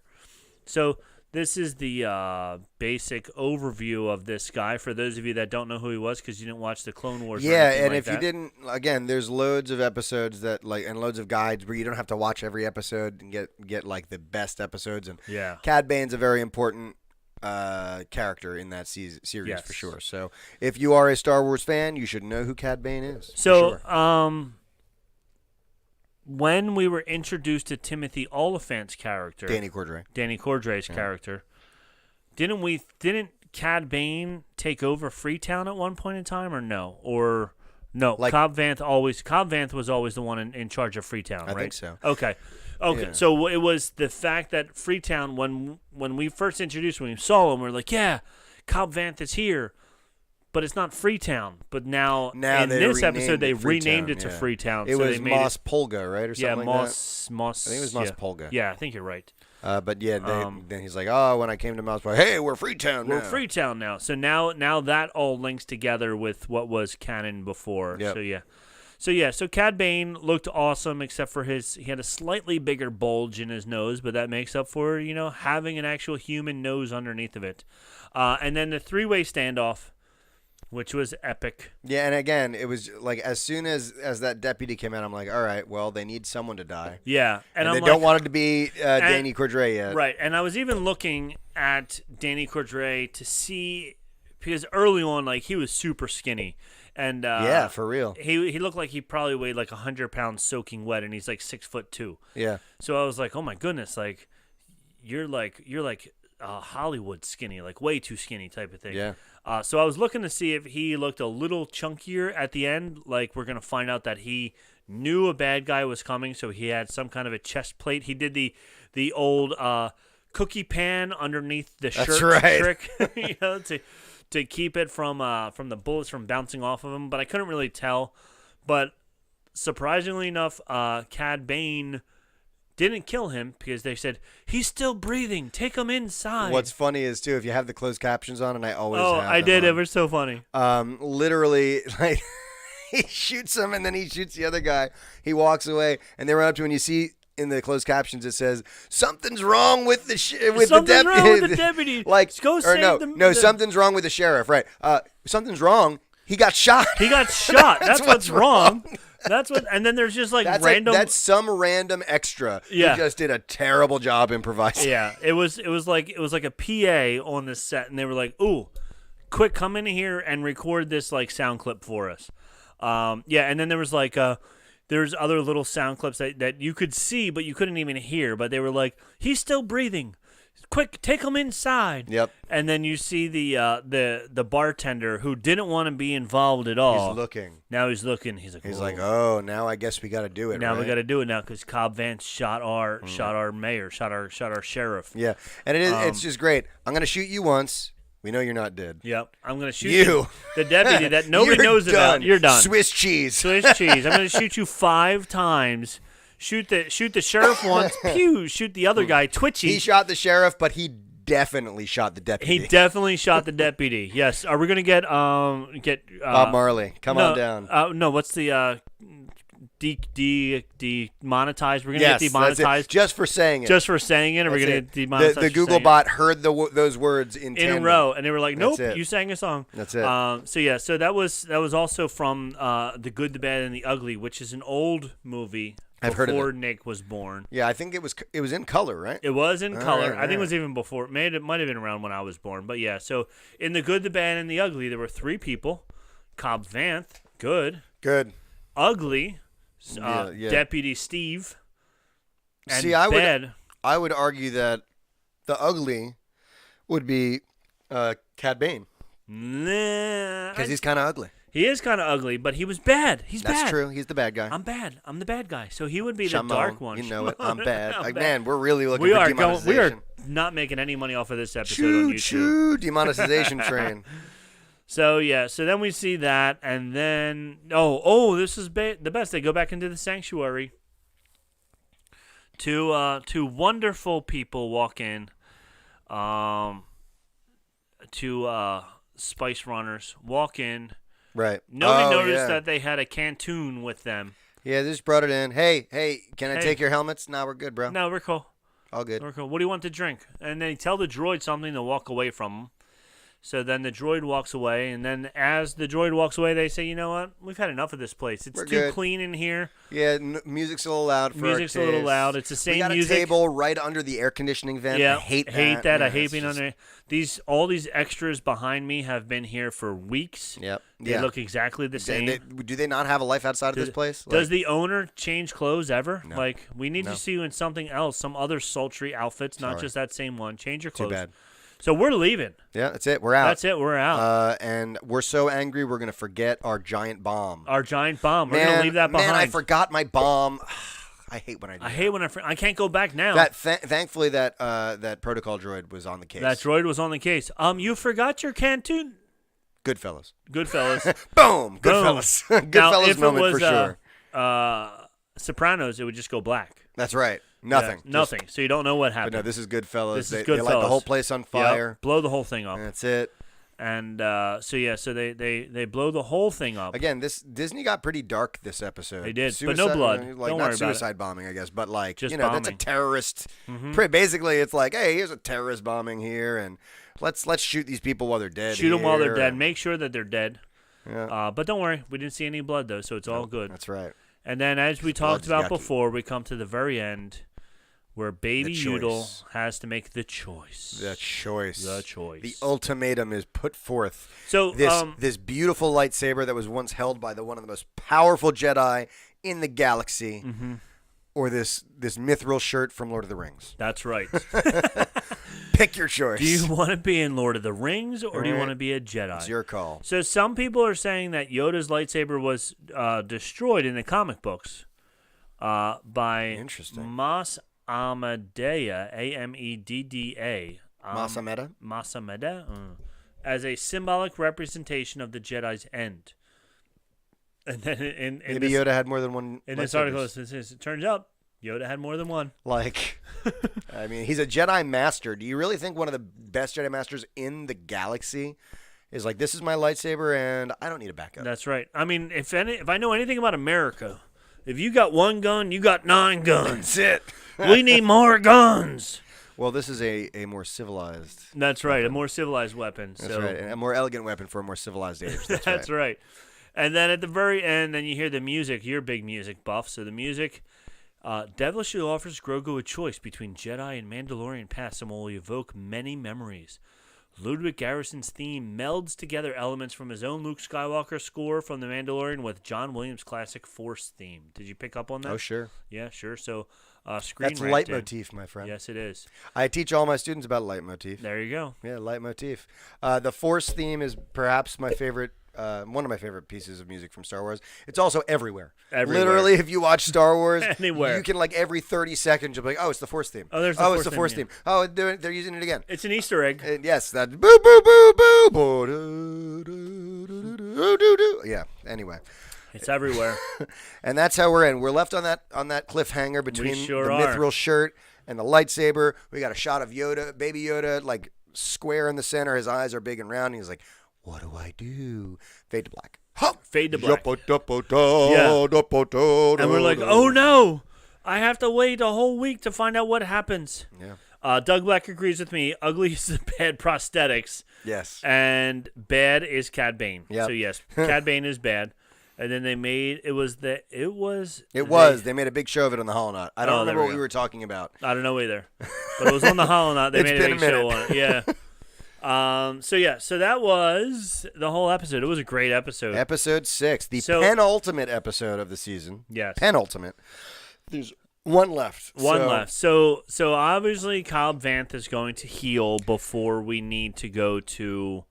So this is the basic overview of this guy for those of you that don't know who he was because you didn't watch the Clone Wars. Yeah, or anything and like if that. you didn't, again, there's loads of episodes that and loads of guides where you don't have to watch every episode and get like the best episodes. And Yeah. Cad Bane's a very important character in that series Yes. for sure. So if you are a Star Wars fan, you should know who Cad Bane is. So, for sure. When we were introduced to Timothy Oliphant's character, Danny Cordray. character, didn't Cad Bane take over Freetown at one point in time, or no? Or no, Cobb Vanth was always the one in charge of Freetown, right? I think so. Okay. Yeah. So it was the fact that Freetown, when we first introduced, when we saw him, we were like, yeah, Cobb Vanth is here. But it's not Freetown. But now in this episode, they renamed it to Freetown. It so was they made Mos Polga, right, or something like Moss. I think it was Mos Polga. Yeah, I think you're right. But yeah, then he's like, oh, when I came to Mos Polga, hey, we're Freetown now. We're Freetown now. So now that all links together with what was canon before. Yep. So Cad Bane looked awesome, except for he had a slightly bigger bulge in his nose, but that makes up for having an actual human nose underneath of it. And then the 3-way standoff, which was epic. Yeah, and again, it was like as soon as that deputy came out, I'm like, all right, well, they need someone to die. Yeah, and they don't want it to be Danny Cordray yet. Right, and I was even looking at Danny Cordray to see, because early on, like, he was super skinny. And yeah, for real. He looked like he probably weighed like 100 pounds soaking wet, and he's like 6'2". Yeah. So I was like, oh my goodness, like you're like Hollywood skinny, like way too skinny type of thing. Yeah. So I was looking to see if he looked a little chunkier at the end. Like, we're gonna find out that he knew a bad guy was coming, so he had some kind of a chest plate. He did the old cookie pan underneath the shirt trick, to keep it from the bullets from bouncing off of him. But I couldn't really tell. But surprisingly enough, Cad Bane didn't kill him because they said, he's still breathing. Take him inside. What's funny is, too, if you have the closed captions on, and I always have I them did. on, It was so funny. Literally, like, he shoots him, and then he shoots the other guy. He walks away, and they run up to him, and you see in the closed captions it says, something's wrong with the Something's wrong with the deputy. Like, go save no, something's wrong with the sheriff. Right. Something's wrong. He got shot. He got shot. That's what's wrong. That's what. And then there's just like random. That's some random extra. Yeah. Who just did a terrible job improvising. Yeah. It was like a PA on this set, and they were like, "Ooh, quick, come in here and record this like sound clip for us." Yeah. And then there was like there's other little sound clips that you could see, but you couldn't even hear. But they were like, "He's still breathing. Quick, take him inside." Yep. And then you see the bartender who didn't want to be involved at all. He's looking. Now he's looking. He's like, oh, now I guess we got to do it. Now right? we got to do it now because Cobb Vanth shot our mayor, shot our sheriff. Yeah, and it's just great. I'm gonna shoot you once. We know you're not dead. Yep, I'm gonna shoot you, the deputy that nobody knows about. You're done. Swiss cheese. Swiss cheese. I'm gonna shoot you 5 times. Shoot the sheriff once. Pew. Shoot the other guy. Twitchy. He shot the sheriff, but he definitely shot the deputy. He definitely shot the deputy. Yes. Are we gonna get Bob Marley? Come on down. No. What's the demonetized? We're gonna get That's demonetized it. Just for saying it. Just for saying it. Or we're gonna get demonetized. The Google bot heard those words in a row, and they were like, "Nope, That's it. you sang a song." That's it. So that was also from The Good, the Bad, and the Ugly, which is an old movie. I've heard of before it. Nick was born. Yeah, I think it was in color, right? It was in color. Right, I think it was even before. It might have been around when I was born. But yeah, so in The Good, the Bad, and the Ugly, there were 3 people. Cobb Vanth, good. Ugly, Yeah. Deputy Steve. And See, I would argue that the ugly would be Cad Bane. Nah. Because he's kind of ugly. He is kind of ugly, but he was bad. He's bad. That's true. He's the bad guy. I'm bad. I'm the bad guy. So he would be Shimon, the dark one. You know it. I'm bad. I'm Like, bad. man, we're really looking for demonetization. We are not making any money off of this episode on YouTube. Choo, demonetization train. So yeah, so then we see that, and then this is the best. They go back into the sanctuary. Two wonderful people walk in. Two spice runners walk in. Right. Nobody noticed that they had a cantoon with them. Yeah, they just brought it in. Hey, can I Hey. take your helmets? Nah, we're good, bro. No, we're cool. All good. We're cool. What do you want to drink? And they tell the droid something to walk away from them. So then the droid walks away, and then as the droid walks away, they say, you know what? We've had enough of this place. It's We're too good. clean in here. Yeah, music's a little loud for Music's our a little taste. loud. It's the same We got music. a table right under the air conditioning vent. Yeah, I hate that. I Yeah, hate it's being just- under all these extras behind me have been here for weeks. Yep. They Yeah. look exactly the same. Do they not have a life outside of this place? Does the owner change clothes ever? No. Like, we need No. to see you in something else, some other sultry outfits, not Sorry. just that same one. Change your Too clothes. bad. So we're leaving. Yeah, that's it. We're out. That's it. We're out. And we're so angry we're gonna forget our giant bomb. Our giant bomb. We're gonna leave that behind. Man, I forgot my bomb. I hate when I do. I hate when I can't go back now. that. Thankfully, that protocol droid was on the case. That droid was on the case. You forgot your canteen. Goodfellas. Goodfellas. Boom. Goodfellas. Now, Goodfellas if it moment was, for sure. Sopranos, it would just go black. That's right. Nothing. Yeah, nothing. So you don't know what But happened. no, this is Goodfellas. This is They light the Goodfellas. whole place on Yep, fire. blow the whole thing up. That's it. And so they blow the whole thing up. Again, this Disney got pretty dark this episode. They did, but no blood. Like Don't not worry about suicide bombing, I guess, but like Just that's a bombing. terrorist. Mhm. Basically, it's like, hey, here's a terrorist bombing here, and let's shoot these people while they're dead. Shoot them while they're here, dead. and- Make sure that they're dead. Yeah, But don't worry, we didn't see any blood though, so it's all good. that's right. And then, as we talked blood's about yucky. before, we come to the very end, where Baby The Yootle choice. has to make the choice. The choice. The choice. The ultimatum is put forth. So This beautiful lightsaber that was once held by one of the most powerful Jedi in the galaxy, or this mithril shirt from Lord of the Rings. that's right. Pick your choice. Do you want to be in Lord of the Rings or do you Alright. want to be a Jedi? It's your call. So some people are saying that Yoda's lightsaber was destroyed in the comic books by Interesting. Mas Amedea, Amedda, Masameda? Masameda, as a symbolic representation of the Jedi's end. And then in Maybe this, Yoda had more than one. in this article, lightsabers. it turns out Yoda had more than one. Like, I mean, he's a Jedi master. Do you really think one of the best Jedi masters in the galaxy is like, this is my lightsaber and I don't need a backup? That's right. I mean, if I know anything about America, if you got one gun, you got 9 guns. That's it. We need more guns. Well, this is a more civilized. That's right, a more civilized weapon. That's so right. And a more elegant weapon for a more civilized age. That's, that's right. right. And then at the very end, then you hear the music. You're a big music buff, so the music devilishly offers Grogu a choice between Jedi and Mandalorian paths and will evoke many memories. Ludwig Garrison's theme melds together elements from his own Luke Skywalker score from The Mandalorian with John Williams' classic Force theme. Did you pick up on that? Oh, sure. Yeah, sure. So, screen That's wrapped in. leitmotif, my friend. Yes, it is. I teach all my students about leitmotif. There you go. Yeah, leitmotif. The Force theme is perhaps my favorite, one of my favorite pieces of music from Star Wars. It's also everywhere. Everywhere. Literally, if you watch Star Wars, Anywhere. you can like every 30 seconds you'll be like, oh, it's the Force theme. Oh, there's the oh, Force it's the theme, Force yeah. theme. Oh, they're using it again. It's an Easter egg. Yes, that boo boo boo boo boo doo, doo, doo, doo, doo, doo. Yeah. Anyway, It's everywhere. and that's how we're in. We're left on that cliffhanger between sure the are. mithril shirt and the lightsaber. We got a shot of Yoda, baby Yoda, like square in the center. His eyes are big and round. And he's like, "What do I do?" Fade to black. Huh. Fade to black. Yeah. And we're like, oh no, I have to wait a whole week to find out what happens. Yeah. Doug Black agrees with me. Ugly is the bad prosthetics, Yes. and bad is Cad Bane. Yep. So yes, Cad Bane is bad. And then they made They They made a big show of it on the Holonaut. I don't Oh, there remember we what we go. were talking about. I don't know either, but it was on the Holonaut. They It's made a been big a show minute. on it. Yeah. So that was the whole episode. It was a great episode. Episode 6, the So- penultimate episode of the season. Yes. Penultimate. There's one left. One So- left. So obviously Kyle Bantha is going to heal before we need to go to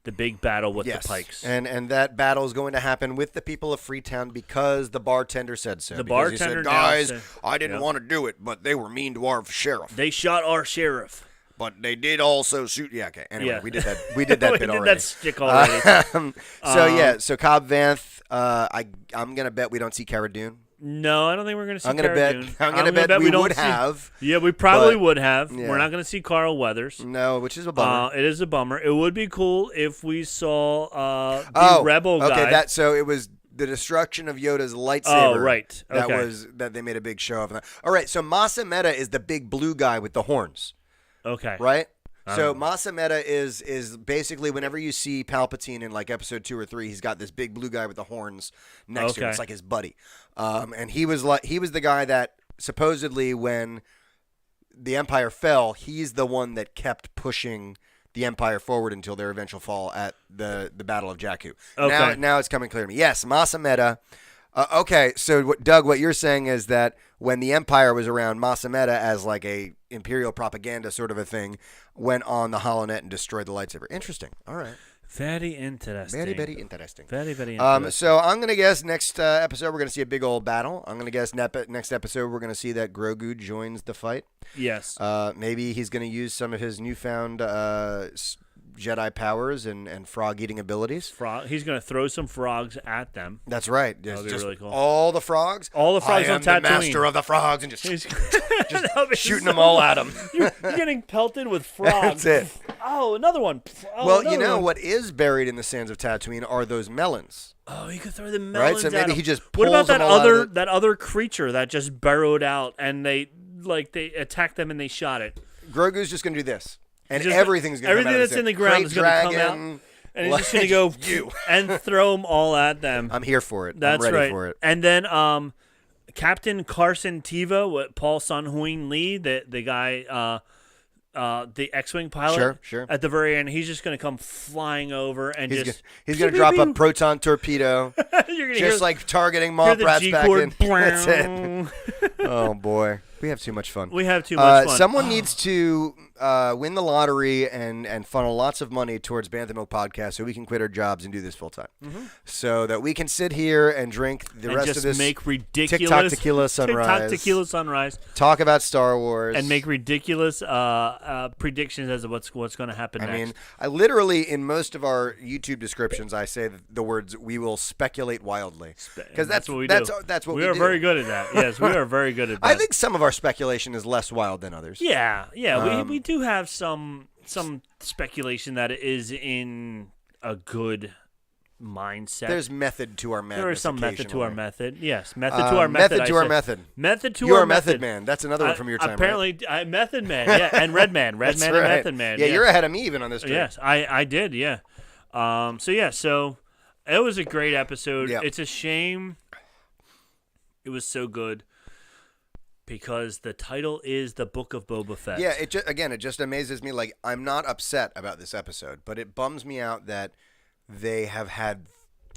the big battle with Yes. the Pikes. And that battle is going to happen with the people of Freetown because the bartender said so. The Because he bartender said, now guys, said- I didn't Yep. want to do it, but they were mean to our sheriff. They shot our sheriff. But they did also shoot. Yeah, okay. Anyway, Yeah. we did that. We did that We bit did already. that stick already. So Cobb Vanth. I'm gonna bet we don't see Cara Dune. No, I don't think we're going to see I'm gonna Cara bet. Dune. I'm gonna bet we don't would see- have. Yeah, we probably but- would have. yeah. We're not going to see Carl Weathers. No, which is a bummer. It is a bummer. It would be cool if we saw the Rebel guy. Okay, so it was the destruction of Yoda's lightsaber. Oh, right. Okay. That they made a big show of. All right, so Masa Meta is the big blue guy with the horns, Okay. right? So Masa Meta is basically whenever you see Palpatine in like episode 2 or 3, he's got this big blue guy with the horns next to him. It's like his buddy. And he was the guy that supposedly when the Empire fell, he's the one that kept pushing the Empire forward until their eventual fall at the Battle of Jakku. Okay. Now it's coming clear to me. Yes, Masa Meta. Okay, so Doug, what you're saying is that when the Empire was around, Masa Meta as like a Imperial propaganda sort of a thing went on the HoloNet and destroyed the lightsaber. Interesting. All right. Very interesting. Very, very interesting. Very, very interesting. So I'm going to guess next episode we're going to see a big old battle. I'm going to guess next episode we're going to see that Grogu joins the fight. Yes. Maybe he's going to use some of his newfound Jedi powers and frog-eating abilities. He's going to throw some frogs at them. That's right. That'll be really cool. All the frogs? All the frogs on Tatooine. I am the master of the frogs, and just shooting them all at him. You're getting pelted with frogs. That's it. Oh, another one. Oh, Well, another you know one. what is buried in the sands of Tatooine are those melons. Oh, you could throw the melons Right, so maybe at him. he just What about pulls them that all out of that other creature that just burrowed out and they attacked them and they shot it? Grogu's just going to do this. And Just- everything's going to come out everything of that's in the ground Great is going to come dragon, out, and he's just going to go you. and throw them all at them. I'm here for it. That's I'm ready right. for it. And then Captain Carson Teva, Paul Sun-Huyn Lee, the guy, the X-wing pilot. Sure. At the very end, he's just going to come flying over and He's going to drop a proton torpedo, You're gonna just hear, like targeting hear Moff the Rat's back in. G-chord. That's it. Oh, boy. We have too much fun. We have too much fun. Someone needs to win the lottery and funnel lots of money towards Bantha Milk Podcast so we can quit our jobs and do this full time. So that we can sit here and drink the and rest just of this make ridiculous TikTok Tequila Sunrise. TikTok Tequila Sunrise. Talk about Star Wars. And make ridiculous predictions as to what's going to happen I next. mean, I literally, in most of our YouTube descriptions, I say the words, we will speculate wildly. Because that's what we do. That's what we are do. very good at that. Yes, we are very good at that. I think some of our speculation is less wild than others. Yeah. We do have some speculation that is in a good mindset. There's method to our madness. There is some method to our occasionally. method. Yes, method to our method. Method to our method. Method to You're our a method man. That's another one from your time, apparently, Method Man. Yeah, and Red Man. Red That's Man right. and Method Man. Yeah, you're ahead of me even on this trip. Yes, I did. Yeah. So it was a great episode. Yeah. It's a shame it was so good because the title is The Book of Boba Fett. Yeah, it just amazes me. Like, I'm not upset about this episode, but it bums me out that they have had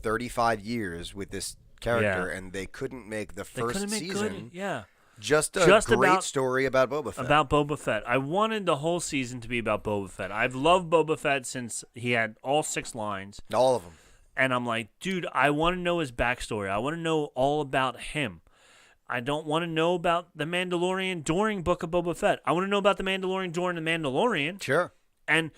35 years with this character and they couldn't make the first season. Yeah. Just a great story about Boba Fett. About Boba Fett. I wanted the whole season to be about Boba Fett. I've loved Boba Fett since he had all 6 lines. All of them. And I'm like, dude, I want to know his backstory. I want to know all about him. I don't want to know about the Mandalorian during Book of Boba Fett. I want to know about the Mandalorian during the Mandalorian. Sure. And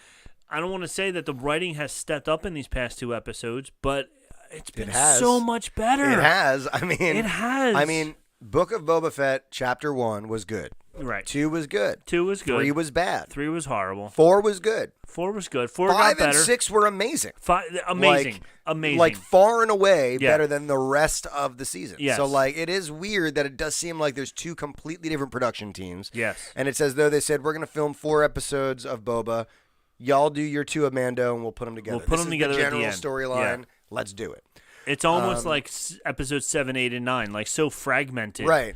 I don't want to say that the writing has stepped up in these past 2 episodes, but it's been so much better. It has. It has. I mean, Book of Boba Fett, Chapter 1 was good. Right. 2 was good. 2 was good. 3 was bad. 3 was horrible. 4 was good. 4 was good. 4 5 got better. and 6 were amazing. Amazing. Amazing. Like far and away better than the rest of the season. Yes. So like it is weird that it does seem like there's 2 completely different production teams. Yes. And it's as though they said we're going to film 4 episodes of Boba. Y'all do your 2 of Mando and we'll put them together. We'll put them together the at the general end. storyline. Yeah. Let's do it. It's almost like episodes 7, 8, and 9, like so fragmented. Right.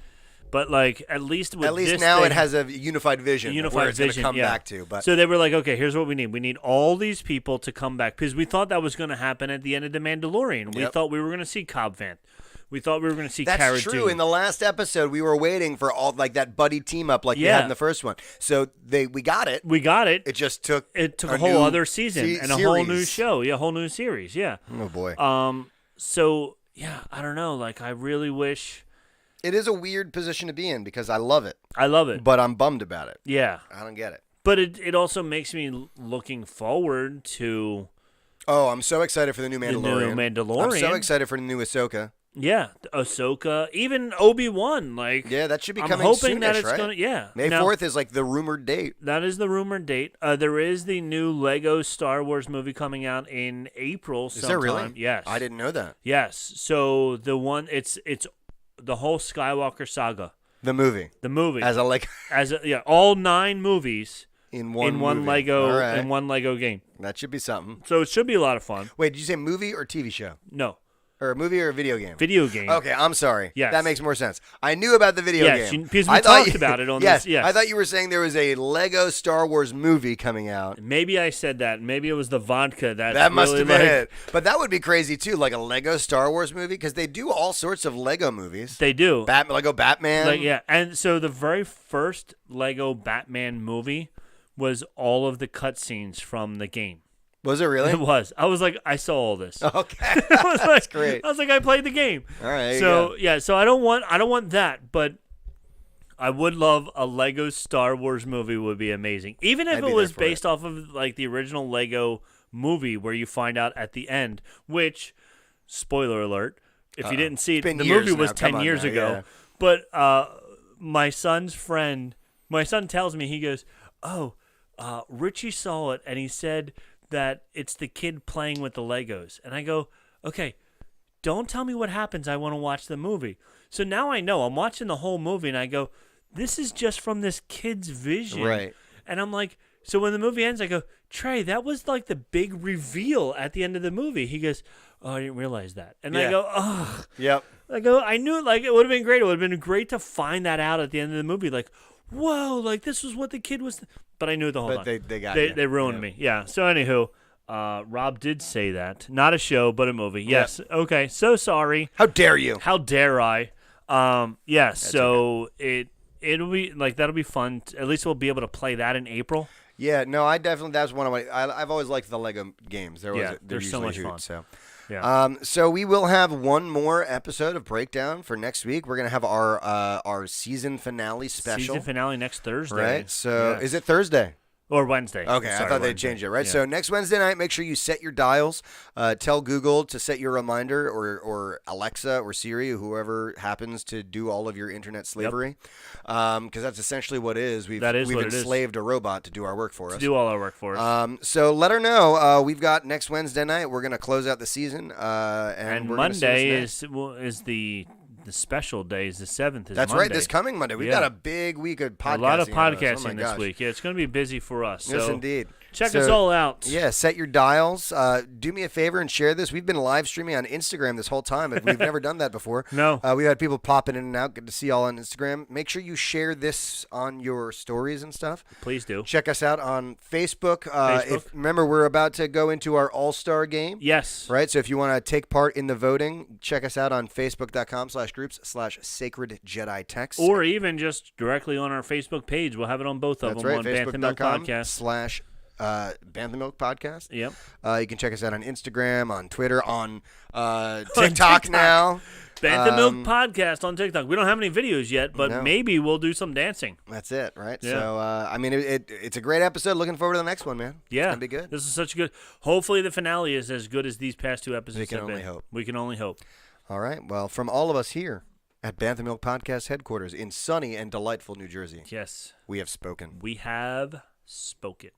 But like at least with this now thing, it has a unified vision. Where it's going to come back to. But so they were like, okay, here's what we need. We need all these people to come back because we thought that was going to happen at the end of the Mandalorian. We thought we were going to see Cobb Vanth. We thought we were going to see Cara That's true. Dune. In the last episode, we were waiting for all like that buddy team up like we had in the first one. So we got it. We got it. It just took a whole other season and a whole new show. Yeah, a whole new series. Yeah. Oh boy. So yeah, I don't know. Like I really wish. It is a weird position to be in because I love it. I love it. But I'm bummed about it. Yeah. I don't get it. But it also makes me looking forward to. Oh, I'm so excited for the new Mandalorian. The new Mandalorian. I'm so excited for the new Ahsoka. Yeah, Ahsoka, even Obi-Wan. Like, Yeah, that should be I'm coming hoping that soonish, it's right? gonna. Yeah, May Now, 4th is like the rumored date. That is the rumored date. There is the new Lego Star Wars movie coming out in April. Is there really? Yes. I didn't know that. Yes. So the one, it's the whole Skywalker saga. The movie. The movie As a like all 9 movies in one movie. Lego. All right. in one Lego game. That should be something. So it should be a lot of fun. Wait, did you say movie or TV show? No, Or a movie or a video game? video game. Okay, I'm sorry. Yes. That makes more sense. I knew about the video Yes, game. because we I thought talked about it on yes, this. Yes, I thought you were saying there was a Lego Star Wars movie coming out. Maybe I said that. Maybe it was the vodka That must really have been like, it. But that would be crazy too, like a Lego Star Wars movie, because they do all sorts of Lego movies. They do. Lego Batman. Like, yeah, and so the very first Lego Batman movie was all of the cutscenes from the game. Was it really? It was. I was like, I saw all this. Okay, I was like, that's great. I was like, I played the game. All right. So yeah, so I don't want that, but I would love a Lego Star Wars movie. Would be amazing, even if I'd it be was there for based off of like the original Lego movie, where you find out at the end. Which, spoiler alert, if you didn't see it, been the years movie was now. Come 10 on years now, ago. yeah. But my son tells me, he goes, "Oh, Richie saw it, and he said that it's the kid playing with the Legos." And I go, "Okay, don't tell me what happens. I want to watch the movie." So now I know. I'm watching the whole movie, and I go, "This is just from this kid's vision." Right. And I'm like, so when the movie ends, I go, "Trey, that was like the big reveal at the end of the movie." He goes, "Oh, I didn't realize that." And I Yeah. go, "Oh." Yep. I go, I knew it. Like, it would have been great. It would have been great to find that out at the end of the movie. Like, whoa, like this was what the kid was. But I knew it the whole But time. they got They ruined me. Yeah. So anywho, Rob did say that. Not a show, but a movie. Yes. Okay. So sorry. How dare you? How dare I? Yeah. So it'll be like that'll be fun. At least we'll be able to play that in April. Yeah, no, I definitely. That's one of my. I've always liked the Lego games. They're so much usually fun. So. Yeah. So we will have one more episode of Breakdown for next week. We're gonna have our season finale special. Season finale next Thursday. Right. So Yes. is it Thursday? Or Wednesday? Okay, Sorry, I thought they Wednesday. changed it, right? Yeah. So next Wednesday night, make sure you set your dials. Tell Google to set your reminder, or Alexa or Siri, or whoever happens to do all of your internet slavery, because that's essentially what it is. We've That is what it is. enslaved a robot to do our work for us. do all our work for us. So let her know. We've got next Wednesday night. We're gonna close out the season, and we're gonna see Monday what's next. is the special day. Is the 7th. Is That's Monday. right. This coming Monday, we've Yeah. got a big week of podcasting. A lot of ahead us. Oh podcasting my this gosh. week. Yeah, it's going to be busy for us. Yes, So indeed. check So, us all out. Yeah, set your dials. Do me a favor and share this. We've been live streaming on Instagram this whole time. We've never done that before. No. We've had people popping in and out. Good to see y'all on Instagram. Make sure you share this on your stories and stuff. Please do. Check us out on Facebook. Facebook. Remember, we're about to go into our All-Star game. Yes. Right, so if you want to take part in the voting, check us out on facebook.com/groups/Sacred Jedi Text. Or even just directly on our Facebook page. We'll have it on both of That's them right, on Bantha Milk Podcast. Facebook.com/Bantha Milk Podcast. Yep. You can check us out on Instagram, on Twitter, on TikTok now. Bantha Milk Podcast on TikTok. We don't have any videos yet, but No. maybe we'll do some dancing. That's it, right? Yeah. So, I mean, it's a great episode. Looking forward to the next one, man. Yeah. It's going to be good. This is such a good. Hopefully the finale is as good as these past 2 episodes We can have only been. hope. We can only hope. All right. Well, from all of us here at Bantha Milk Podcast headquarters in sunny and delightful New Jersey, Yes. we have spoken. We have spoken.